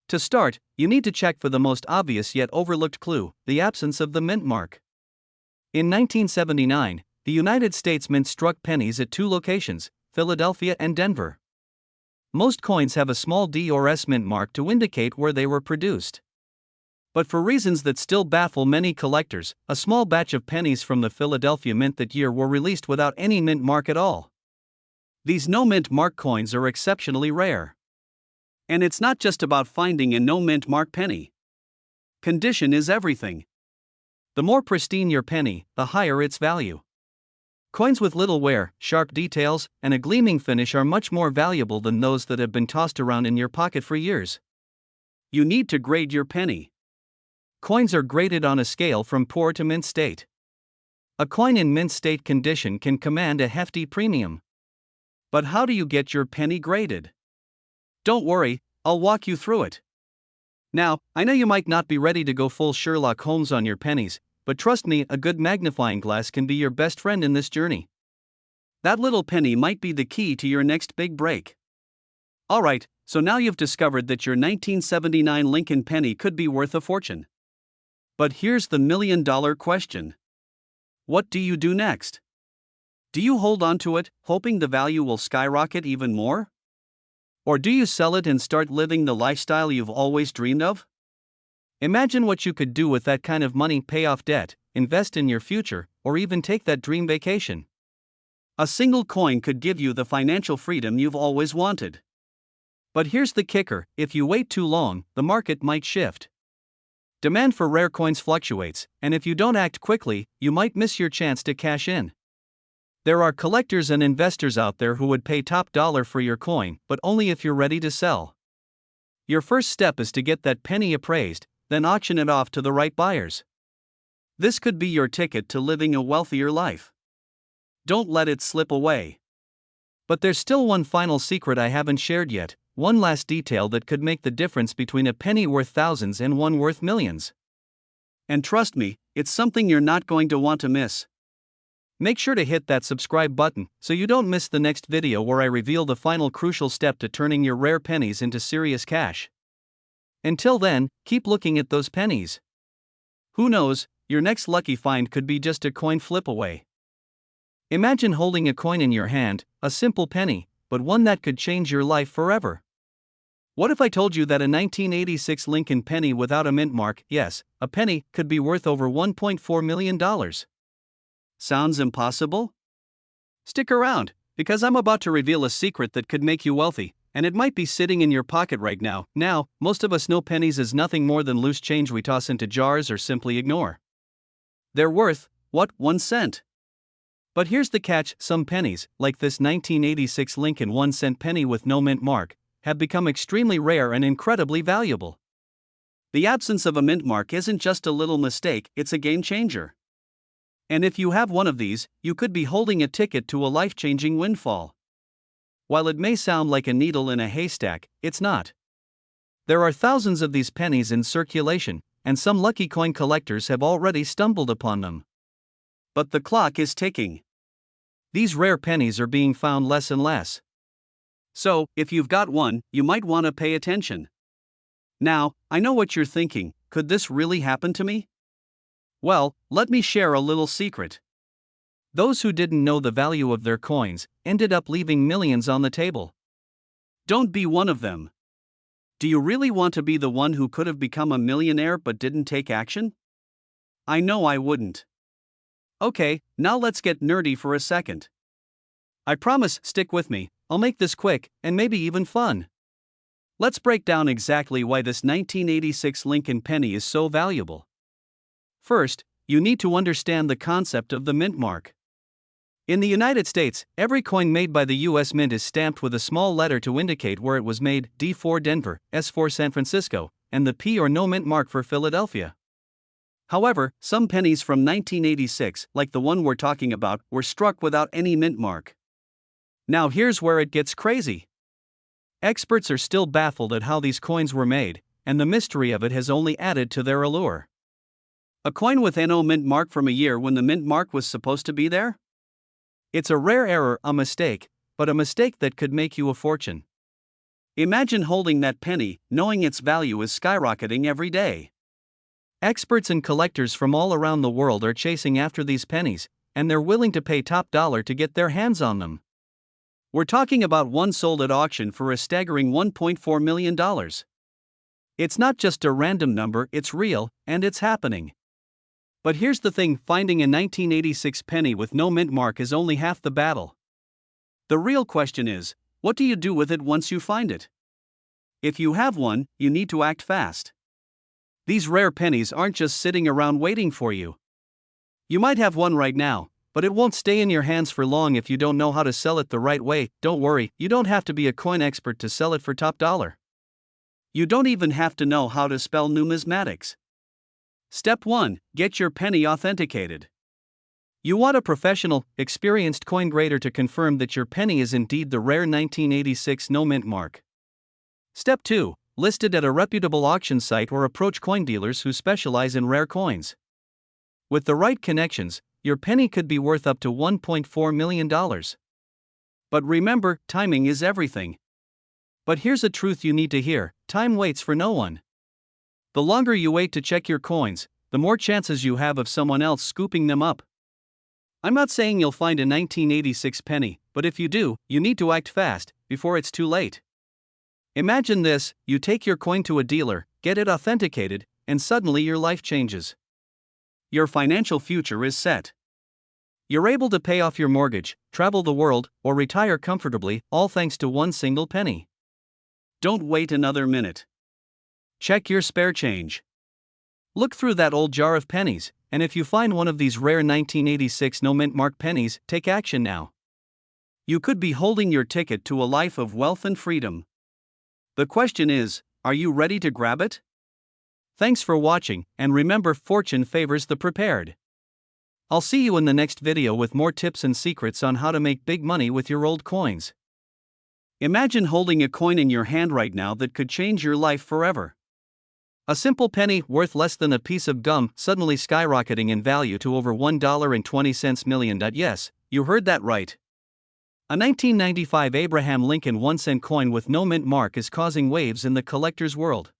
To start, you need to check for the most obvious yet overlooked clue: the absence of the mint mark. In 1979, the United States Mint struck pennies at 2 locations, Philadelphia and Denver. Most coins have a small D or S mint mark to indicate where they were produced. But for reasons that still baffle many collectors, a small batch of pennies from the Philadelphia Mint that year were released without any mint mark at all. These no mint mark coins are exceptionally rare. And it's not just about finding a no mint mark penny. Condition is everything. The more pristine your penny, the higher its value. Coins with little wear, sharp details, and a gleaming finish are much more valuable than those that have been tossed around in your pocket for years. You need to grade your penny. Coins are graded on a scale from poor to mint state. A coin in mint state condition can command a hefty premium. But how do you get your penny graded? Don't worry, I'll walk you through it. Now, I know you might not be ready to go full Sherlock Holmes on your pennies, but trust me, a good magnifying glass can be your best friend in this journey. That little penny might be the key to your next big break. Alright, so now you've discovered that your 1979 Lincoln penny could be worth a fortune. But here's the million-dollar question. What do you do next? Do you hold on to it, hoping the value will skyrocket even more? Or do you sell it and start living the lifestyle you've always dreamed of? Imagine what you could do with that kind of money: pay off debt, invest in your future, or even take that dream vacation. A single coin could give you the financial freedom you've always wanted. But here's the kicker: if you wait too long, the market might shift. Demand for rare coins fluctuates, and if you don't act quickly, you might miss your chance to cash in. There are collectors and investors out there who would pay top dollar for your coin, but only if you're ready to sell. Your first step is to get that penny appraised, then auction it off to the right buyers. This could be your ticket to living a wealthier life. Don't let it slip away. But there's still one final secret I haven't shared yet, one last detail that could make the difference between a penny worth thousands and one worth millions. And trust me, it's something you're not going to want to miss. Make sure to hit that subscribe button so you don't miss the next video where I reveal the final crucial step to turning your rare pennies into serious cash. Until then, keep looking at those pennies. Who knows, your next lucky find could be just a coin flip away. Imagine holding a coin in your hand, a simple penny, but one that could change your life forever. What if I told you that a 1986 Lincoln penny without a mint mark, yes, a penny, could be worth over $1.4 million? Sounds impossible? Stick around, because I'm about to reveal a secret that could make you wealthy, and it might be sitting in your pocket right now. Now, most of us know pennies as nothing more than loose change we toss into jars or simply ignore. They're worth, what, 1 cent? But here's the catch: some pennies, like this 1986 Lincoln 1-cent penny with no mint mark, have become extremely rare and incredibly valuable. The absence of a mint mark isn't just a little mistake, it's a game changer. And if you have one of these, you could be holding a ticket to a life-changing windfall. While it may sound like a needle in a haystack, it's not. There are thousands of these pennies in circulation, and some lucky coin collectors have already stumbled upon them. But the clock is ticking. These rare pennies are being found less and less. So, if you've got one, you might want to pay attention. Now, I know what you're thinking: could this really happen to me? Well, let me share a little secret. Those who didn't know the value of their coins ended up leaving millions on the table. Don't be one of them. Do you really want to be the one who could have become a millionaire but didn't take action? I know I wouldn't. Okay, now let's get nerdy for a second. I promise, stick with me, I'll make this quick, and maybe even fun. Let's break down exactly why this 1986 Lincoln penny is so valuable. First, you need to understand the concept of the mint mark. In the United States, every coin made by the U.S. Mint is stamped with a small letter to indicate where it was made: D for Denver, S for San Francisco, and the P or no mint mark for Philadelphia. However, some pennies from 1986, like the one we're talking about, were struck without any mint mark. Now here's where it gets crazy. Experts are still baffled at how these coins were made, and the mystery of it has only added to their allure. A coin with no mint mark from a year when the mint mark was supposed to be there? It's a rare error, a mistake, but a mistake that could make you a fortune. Imagine holding that penny, knowing its value is skyrocketing every day. Experts and collectors from all around the world are chasing after these pennies, and they're willing to pay top dollar to get their hands on them. We're talking about one sold at auction for a staggering $1.4 million. It's not just a random number, it's real, and it's happening. But here's the thing, finding a 1986 penny with no mint mark is only half the battle. The real question is, what do you do with it once you find it? If you have one, you need to act fast. These rare pennies aren't just sitting around waiting for you. You might have one right now, but it won't stay in your hands for long if you don't know how to sell it the right way. Don't worry, you don't have to be a coin expert to sell it for top dollar. You don't even have to know how to spell numismatics. Step 1. Get your penny authenticated. You want a professional, experienced coin grader to confirm that your penny is indeed the rare 1986 no mint mark. Step 2. List it at a reputable auction site or approach coin dealers who specialize in rare coins. With the right connections, your penny could be worth up to $1.4 million. But remember, timing is everything. But here's a truth you need to hear: time waits for no one. The longer you wait to check your coins, the more chances you have of someone else scooping them up. I'm not saying you'll find a 1986 penny, but if you do, you need to act fast, before it's too late. Imagine this: you take your coin to a dealer, get it authenticated, and suddenly your life changes. Your financial future is set. You're able to pay off your mortgage, travel the world, or retire comfortably, all thanks to one single penny. Don't wait another minute. Check your spare change. Look through that old jar of pennies, and if you find one of these rare 1986 no mint mark pennies, take action now. You could be holding your ticket to a life of wealth and freedom. The question is, are you ready to grab it? Thanks for watching, and remember, fortune favors the prepared. I'll see you in the next video with more tips and secrets on how to make big money with your old coins. Imagine holding a coin in your hand right now that could change your life forever. A simple penny, worth less than a piece of gum, suddenly skyrocketing in value to over $1.20 million. Yes, you heard that right. A 1995 Abraham Lincoln 1-cent coin with no mint mark is causing waves in the collector's world.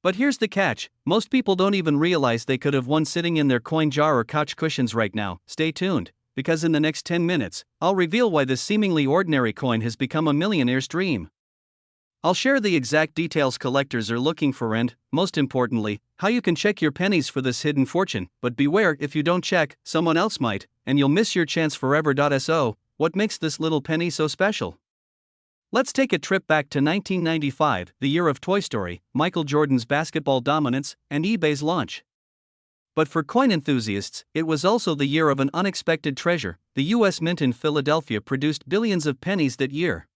But here's the catch: most people don't even realize they could have one sitting in their coin jar or couch cushions right now. Stay tuned, because in the next 10 minutes, I'll reveal why this seemingly ordinary coin has become a millionaire's dream. I'll share the exact details collectors are looking for and, most importantly, how you can check your pennies for this hidden fortune. But beware, if you don't check, someone else might, and you'll miss your chance forever. So, what makes this little penny so special? Let's take a trip back to 1995, the year of Toy Story, Michael Jordan's basketball dominance, and eBay's launch. But for coin enthusiasts, it was also the year of an unexpected treasure. The U.S. Mint in Philadelphia produced billions of pennies that year.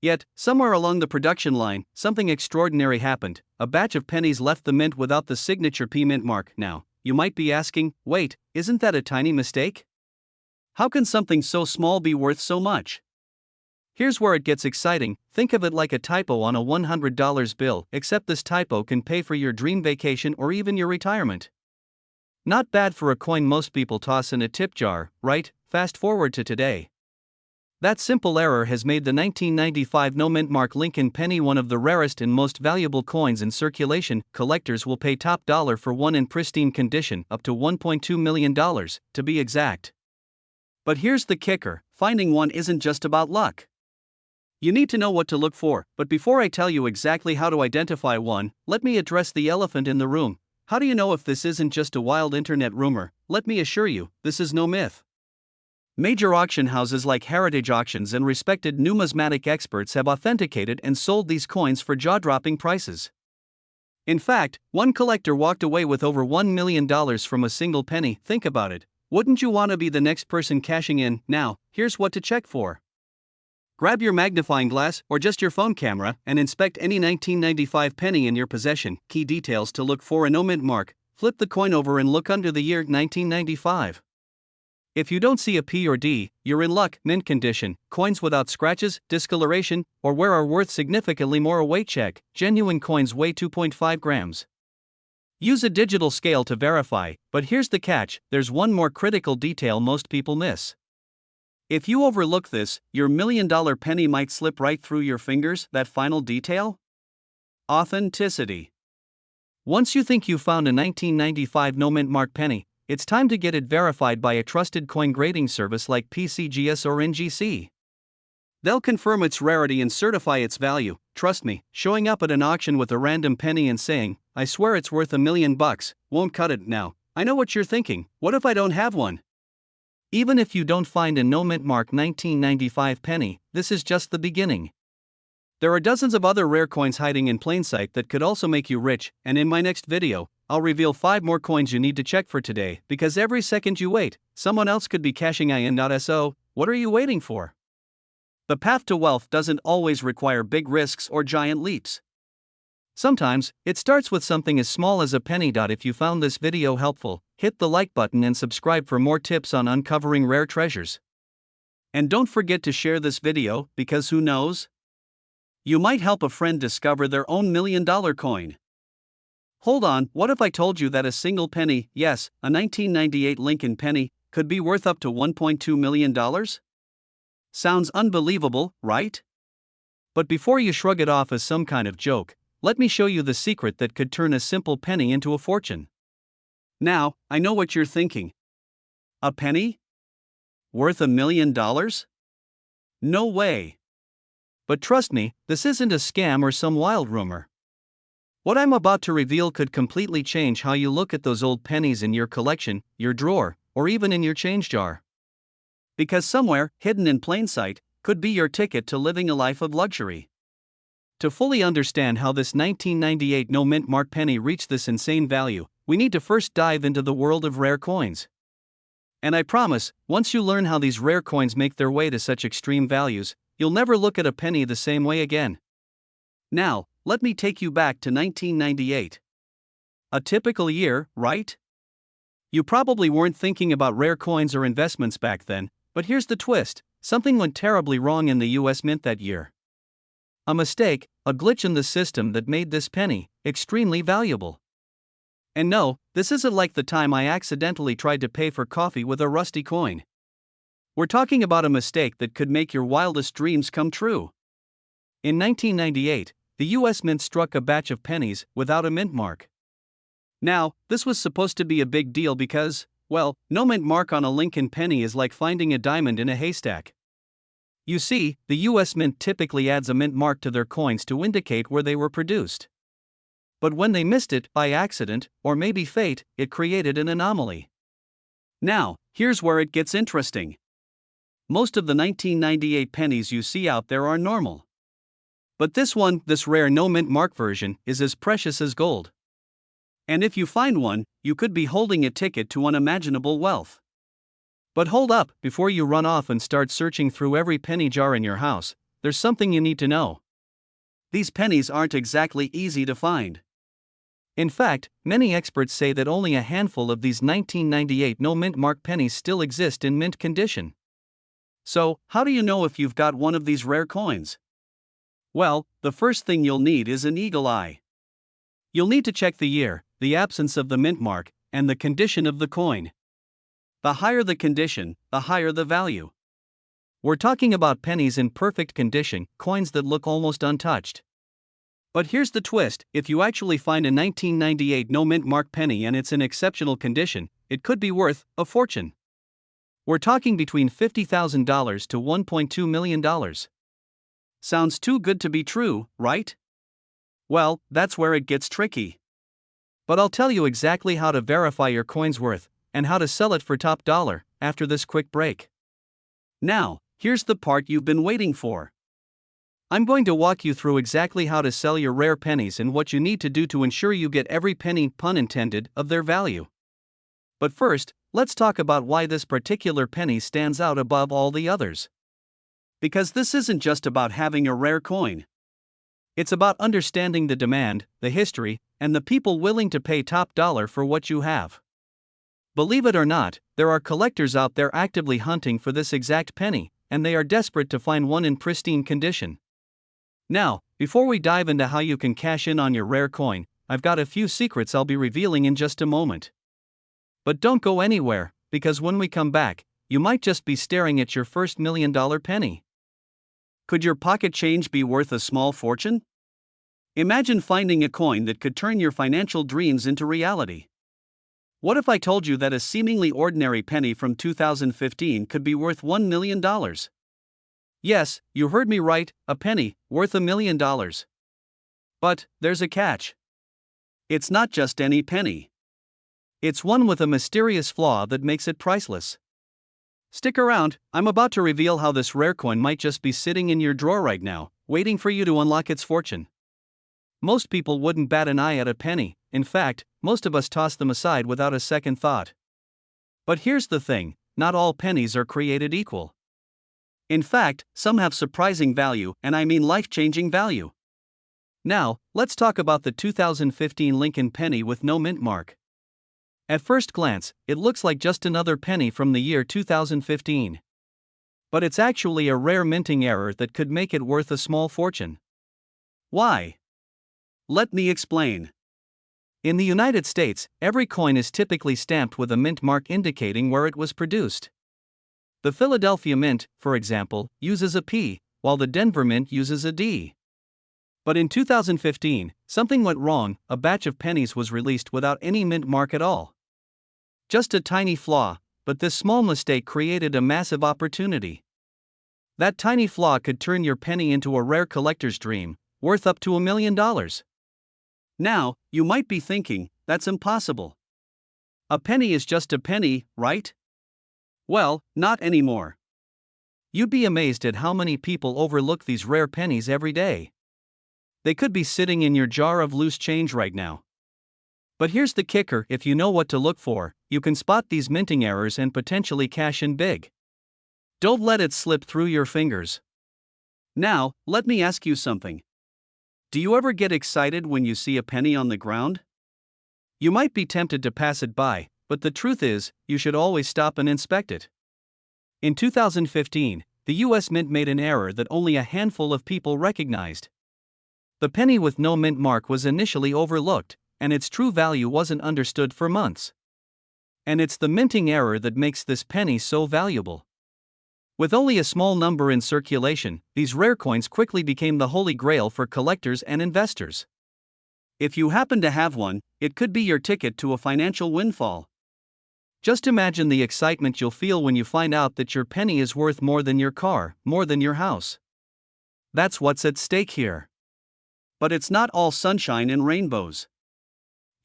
Yet, somewhere along the production line, something extraordinary happened. A batch of pennies left the mint without the signature P mint mark. Now, you might be asking, wait, isn't that a tiny mistake? How can something so small be worth so much? Here's where it gets exciting. Think of it like a typo on a $100 bill, except this typo can pay for your dream vacation or even your retirement. Not bad for a coin most people toss in a tip jar, right? Fast forward to today. That simple error has made the 1995 no mint mark Lincoln penny one of the rarest and most valuable coins in circulation. Collectors will pay top dollar for one in pristine condition, up to $1.2 million, to be exact. But here's the kicker: finding one isn't just about luck. You need to know what to look for, but before I tell you exactly how to identify one, let me address the elephant in the room. How do you know if this isn't just a wild internet rumor? Let me assure you, this is no myth. Major auction houses like Heritage Auctions and respected numismatic experts have authenticated and sold these coins for jaw-dropping prices. In fact, one collector walked away with over $1 million from a single penny. Think about it. Wouldn't you want to be the next person cashing in? Now, here's what to check for. Grab your magnifying glass, or just your phone camera, and inspect any 1995 penny in your possession. Key details to look for: a no mint mark. Flip the coin over and look under the year 1995. If you don't see a P or D, you're in luck. Mint condition, coins without scratches, discoloration, or wear are worth significantly more. A weight check: genuine coins weigh 2.5 grams. Use a digital scale to verify, but here's the catch: there's one more critical detail most people miss. If you overlook this, your $1 million penny might slip right through your fingers. That final detail? Authenticity. Once you think you found a 1995 no mint mark penny, it's time to get it verified by a trusted coin grading service like PCGS or NGC. They'll confirm its rarity and certify its value. Trust me, showing up at an auction with a random penny and saying, "I swear it's worth $1 million," won't cut it. Now, I know what you're thinking. What if I don't have one? Even if you don't find a no mint mark 1995 penny, this is just the beginning. There are dozens of other rare coins hiding in plain sight that could also make you rich, and in my next video, I'll reveal 5 more coins you need to check for today, because every second you wait, someone else could be cashing in. So, what are you waiting for? The path to wealth doesn't always require big risks or giant leaps. Sometimes, it starts with something as small as a penny. If you found this video helpful, hit the like button and subscribe for more tips on uncovering rare treasures. And don't forget to share this video, because who knows? You might help a friend discover their own $1 million coin. Hold on, what if I told you that a single penny, yes, a 1998 Lincoln penny, could be worth up to $1.2 million? Sounds unbelievable, right? But before you shrug it off as some kind of joke, let me show you the secret that could turn a simple penny into a fortune. Now, I know what you're thinking. A penny? Worth $1 million? No way. But trust me, this isn't a scam or some wild rumor. What I'm about to reveal could completely change how you look at those old pennies in your collection, your drawer, or even in your change jar. Because somewhere, hidden in plain sight, could be your ticket to living a life of luxury. To fully understand how this 1998 no mint mark penny reached this insane value, we need to first dive into the world of rare coins. And I promise, once you learn how these rare coins make their way to such extreme values, you'll never look at a penny the same way again. Now, let me take you back to 1998. A typical year, right? You probably weren't thinking about rare coins or investments back then, but here's the twist: something went terribly wrong in the US Mint that year. A mistake, a glitch in the system that made this penny extremely valuable. And no, this isn't like the time I accidentally tried to pay for coffee with a rusty coin. We're talking about a mistake that could make your wildest dreams come true. In 1998, the US Mint struck a batch of pennies without a mint mark. Now, this was supposed to be a big deal because, well, no mint mark on a Lincoln penny is like finding a diamond in a haystack. You see, the US Mint typically adds a mint mark to their coins to indicate where they were produced. But when they missed it by accident, or maybe fate, it created an anomaly. Now, here's where it gets interesting. Most of the 1998 pennies you see out there are normal. But this one, this rare no mint mark version, is as precious as gold. And if you find one, you could be holding a ticket to unimaginable wealth. But hold up, before you run off and start searching through every penny jar in your house, there's something you need to know. These pennies aren't exactly easy to find. In fact, many experts say that only a handful of these 1998 no mint mark pennies still exist in mint condition. So, how do you know if you've got one of these rare coins? Well, the first thing you'll need is an eagle eye. You'll need to check the year, the absence of the mint mark, and the condition of the coin. The higher the condition, the higher the value. We're talking about pennies in perfect condition, coins that look almost untouched. But here's the twist: if you actually find a 1998 no mint mark penny and it's in exceptional condition, it could be worth a fortune. We're talking between $50,000 to $1.2 million. Sounds too good to be true, right? Well, that's where it gets tricky. But I'll tell you exactly how to verify your coin's worth, and how to sell it for top dollar, after this quick break. Now, here's the part you've been waiting for. I'm going to walk you through exactly how to sell your rare pennies and what you need to do to ensure you get every penny, pun intended, of their value. But first, let's talk about why this particular penny stands out above all the others. Because this isn't just about having a rare coin. It's about understanding the demand, the history, and the people willing to pay top dollar for what you have. Believe it or not, there are collectors out there actively hunting for this exact penny, and they are desperate to find one in pristine condition. Now, before we dive into how you can cash in on your rare coin, I've got a few secrets I'll be revealing in just a moment. But don't go anywhere, because when we come back, you might just be staring at your first $1 million penny. Could your pocket change be worth a small fortune? Imagine finding a coin that could turn your financial dreams into reality. What if I told you that a seemingly ordinary penny from 2015 could be worth $1 million? Yes, you heard me right, a penny, worth $1 million. But there's a catch. It's not just any penny. It's one with a mysterious flaw that makes it priceless. Stick around, I'm about to reveal how this rare coin might just be sitting in your drawer right now, waiting for you to unlock its fortune. Most people wouldn't bat an eye at a penny. In fact, most of us toss them aside without a second thought. But here's the thing, not all pennies are created equal. In fact, some have surprising value, and I mean life-changing value. Now, let's talk about the 2015 Lincoln penny with no mint mark. At first glance, it looks like just another penny from the year 2015. But it's actually a rare minting error that could make it worth a small fortune. Why? Let me explain. In the United States, every coin is typically stamped with a mint mark indicating where it was produced. The Philadelphia Mint, for example, uses a P, while the Denver Mint uses a D. But in 2015, something went wrong. A batch of pennies was released without any mint mark at all. Just a tiny flaw, but this small mistake created a massive opportunity. That tiny flaw could turn your penny into a rare collector's dream, worth up to $1 million. Now, you might be thinking, that's impossible. A penny is just a penny, right? Well, not anymore. You'd be amazed at how many people overlook these rare pennies every day. They could be sitting in your jar of loose change right now. But here's the kicker, if you know what to look for, you can spot these minting errors and potentially cash in big. Don't let it slip through your fingers. Now, let me ask you something. Do you ever get excited when you see a penny on the ground? You might be tempted to pass it by, but the truth is, you should always stop and inspect it. In 2015, the US Mint made an error that only a handful of people recognized. The penny with no mint mark was initially overlooked, and its true value wasn't understood for months. And it's the minting error that makes this penny so valuable. With only a small number in circulation, these rare coins quickly became the holy grail for collectors and investors. If you happen to have one, it could be your ticket to a financial windfall. Just imagine the excitement you'll feel when you find out that your penny is worth more than your car, more than your house. That's what's at stake here. But it's not all sunshine and rainbows.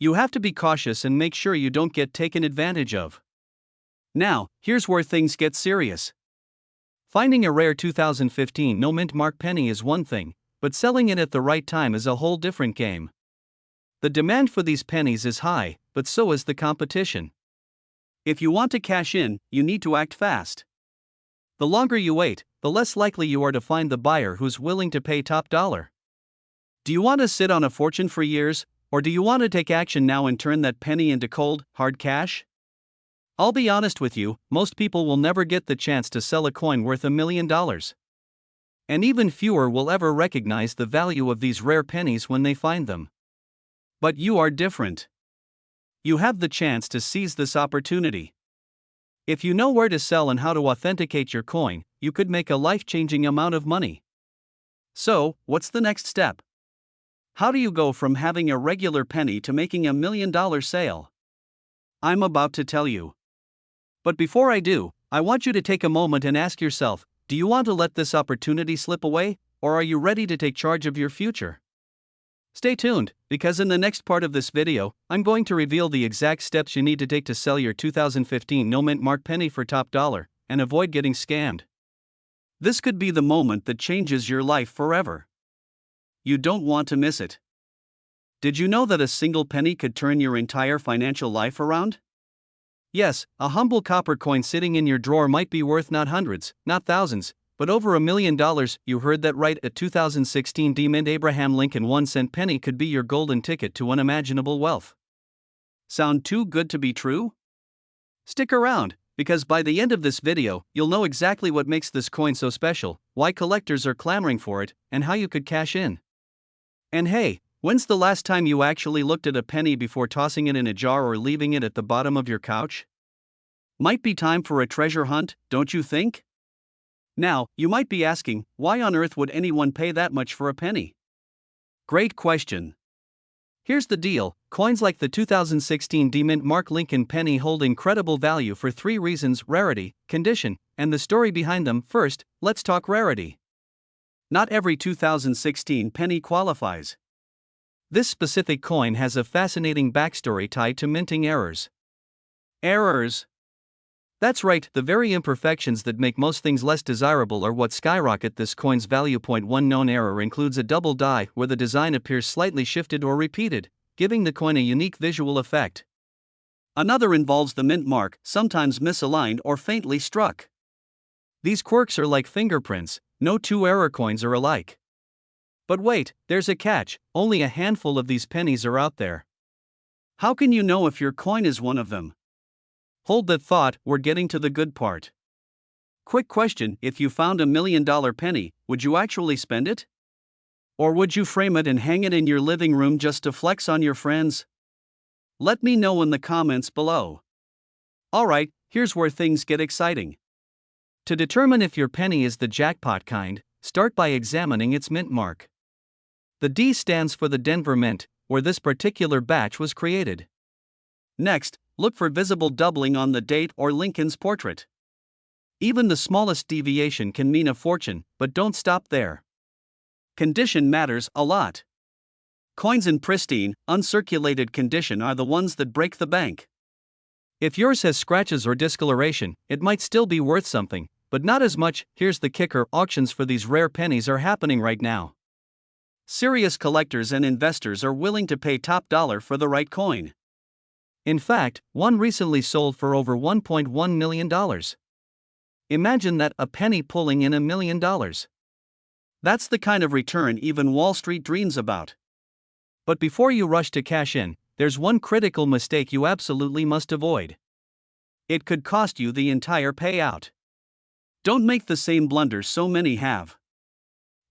You have to be cautious and make sure you don't get taken advantage of. Now, here's where things get serious. Finding a rare 2015 no mint mark penny is one thing, but selling it at the right time is a whole different game. The demand for these pennies is high, but so is the competition. If you want to cash in, you need to act fast. The longer you wait, the less likely you are to find the buyer who's willing to pay top dollar. Do you want to sit on a fortune for years, or do you want to take action now and turn that penny into cold, hard cash? I'll be honest with you, most people will never get the chance to sell a coin worth $1 million. And even fewer will ever recognize the value of these rare pennies when they find them. But you are different. You have the chance to seize this opportunity. If you know where to sell and how to authenticate your coin, you could make a life-changing amount of money. So, what's the next step? How do you go from having a regular penny to making $1 million sale? I'm about to tell you. But before I do, I want you to take a moment and ask yourself, do you want to let this opportunity slip away, or are you ready to take charge of your future? Stay tuned, because in the next part of this video, I'm going to reveal the exact steps you need to take to sell your 2015 no mint mark penny for top dollar, and avoid getting scammed. This could be the moment that changes your life forever. You don't want to miss it. Did you know that a single penny could turn your entire financial life around? Yes, a humble copper coin sitting in your drawer might be worth not hundreds, not thousands, but over $1 million. You heard that right. A 2016 D-Mint Abraham Lincoln 1-cent penny could be your golden ticket to unimaginable wealth. Sound too good to be true? Stick around, because by the end of this video, you'll know exactly what makes this coin so special, why collectors are clamoring for it, and how you could cash in. And hey, when's the last time you actually looked at a penny before tossing it in a jar or leaving it at the bottom of your couch? Might be time for a treasure hunt, don't you think? Now, you might be asking, why on earth would anyone pay that much for a penny? Great question. Here's the deal, coins like the 2016 D-Mint Mark Lincoln penny hold incredible value for three reasons: rarity, condition, and the story behind them. First, let's talk rarity. Not every 2016 penny qualifies. This specific coin has a fascinating backstory tied to minting errors. Errors? That's right, the very imperfections that make most things less desirable are what skyrocket this coin's value. One known error includes a double die where the design appears slightly shifted or repeated, giving the coin a unique visual effect. Another involves the mint mark, sometimes misaligned or faintly struck. These quirks are like fingerprints, no two error coins are alike. But wait, there's a catch, only a handful of these pennies are out there. How can you know if your coin is one of them? Hold that thought, we're getting to the good part. Quick question, if you found $1 million penny, would you actually spend it? Or would you frame it and hang it in your living room just to flex on your friends? Let me know in the comments below. Alright, here's where things get exciting. To determine if your penny is the jackpot kind, start by examining its mint mark. The D stands for the Denver Mint, where this particular batch was created. Next, look for visible doubling on the date or Lincoln's portrait. Even the smallest deviation can mean a fortune, but don't stop there. Condition matters a lot. Coins in pristine, uncirculated condition are the ones that break the bank. If yours has scratches or discoloration, it might still be worth something, but not as much. Here's the kicker, auctions for these rare pennies are happening right now. Serious collectors and investors are willing to pay top dollar for the right coin. In fact, one recently sold for over $1.1 million. Imagine that, a penny pulling in $1 million. That's the kind of return even Wall Street dreams about. But before you rush to cash in, there's one critical mistake you absolutely must avoid. It could cost you the entire payout. Don't make the same blunder so many have.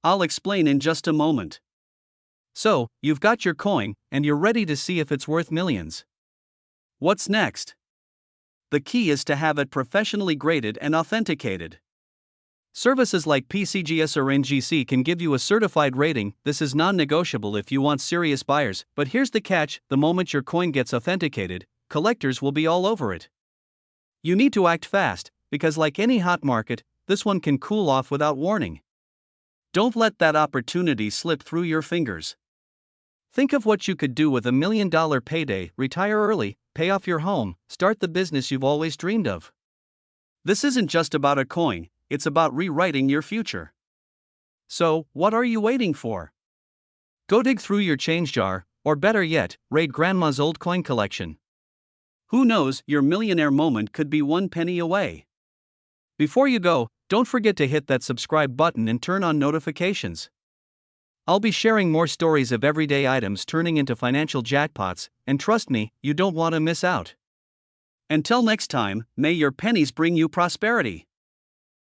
I'll explain in just a moment. So, you've got your coin, and you're ready to see if it's worth millions. What's next? The key is to have it professionally graded and authenticated. Services like PCGS or NGC can give you a certified rating. This is non-negotiable if you want serious buyers, but here's the catch, the moment your coin gets authenticated, collectors will be all over it. You need to act fast, because like any hot market, this one can cool off without warning. Don't let that opportunity slip through your fingers. Think of what you could do with $1 million payday: retire early, pay off your home, start the business you've always dreamed of. This isn't just about a coin, it's about rewriting your future. So, what are you waiting for? Go dig through your change jar, or better yet, raid Grandma's old coin collection. Who knows, your millionaire moment could be one penny away. Before you go, don't forget to hit that subscribe button and turn on notifications. I'll be sharing more stories of everyday items turning into financial jackpots, and trust me, you don't want to miss out. Until next time, may your pennies bring you prosperity.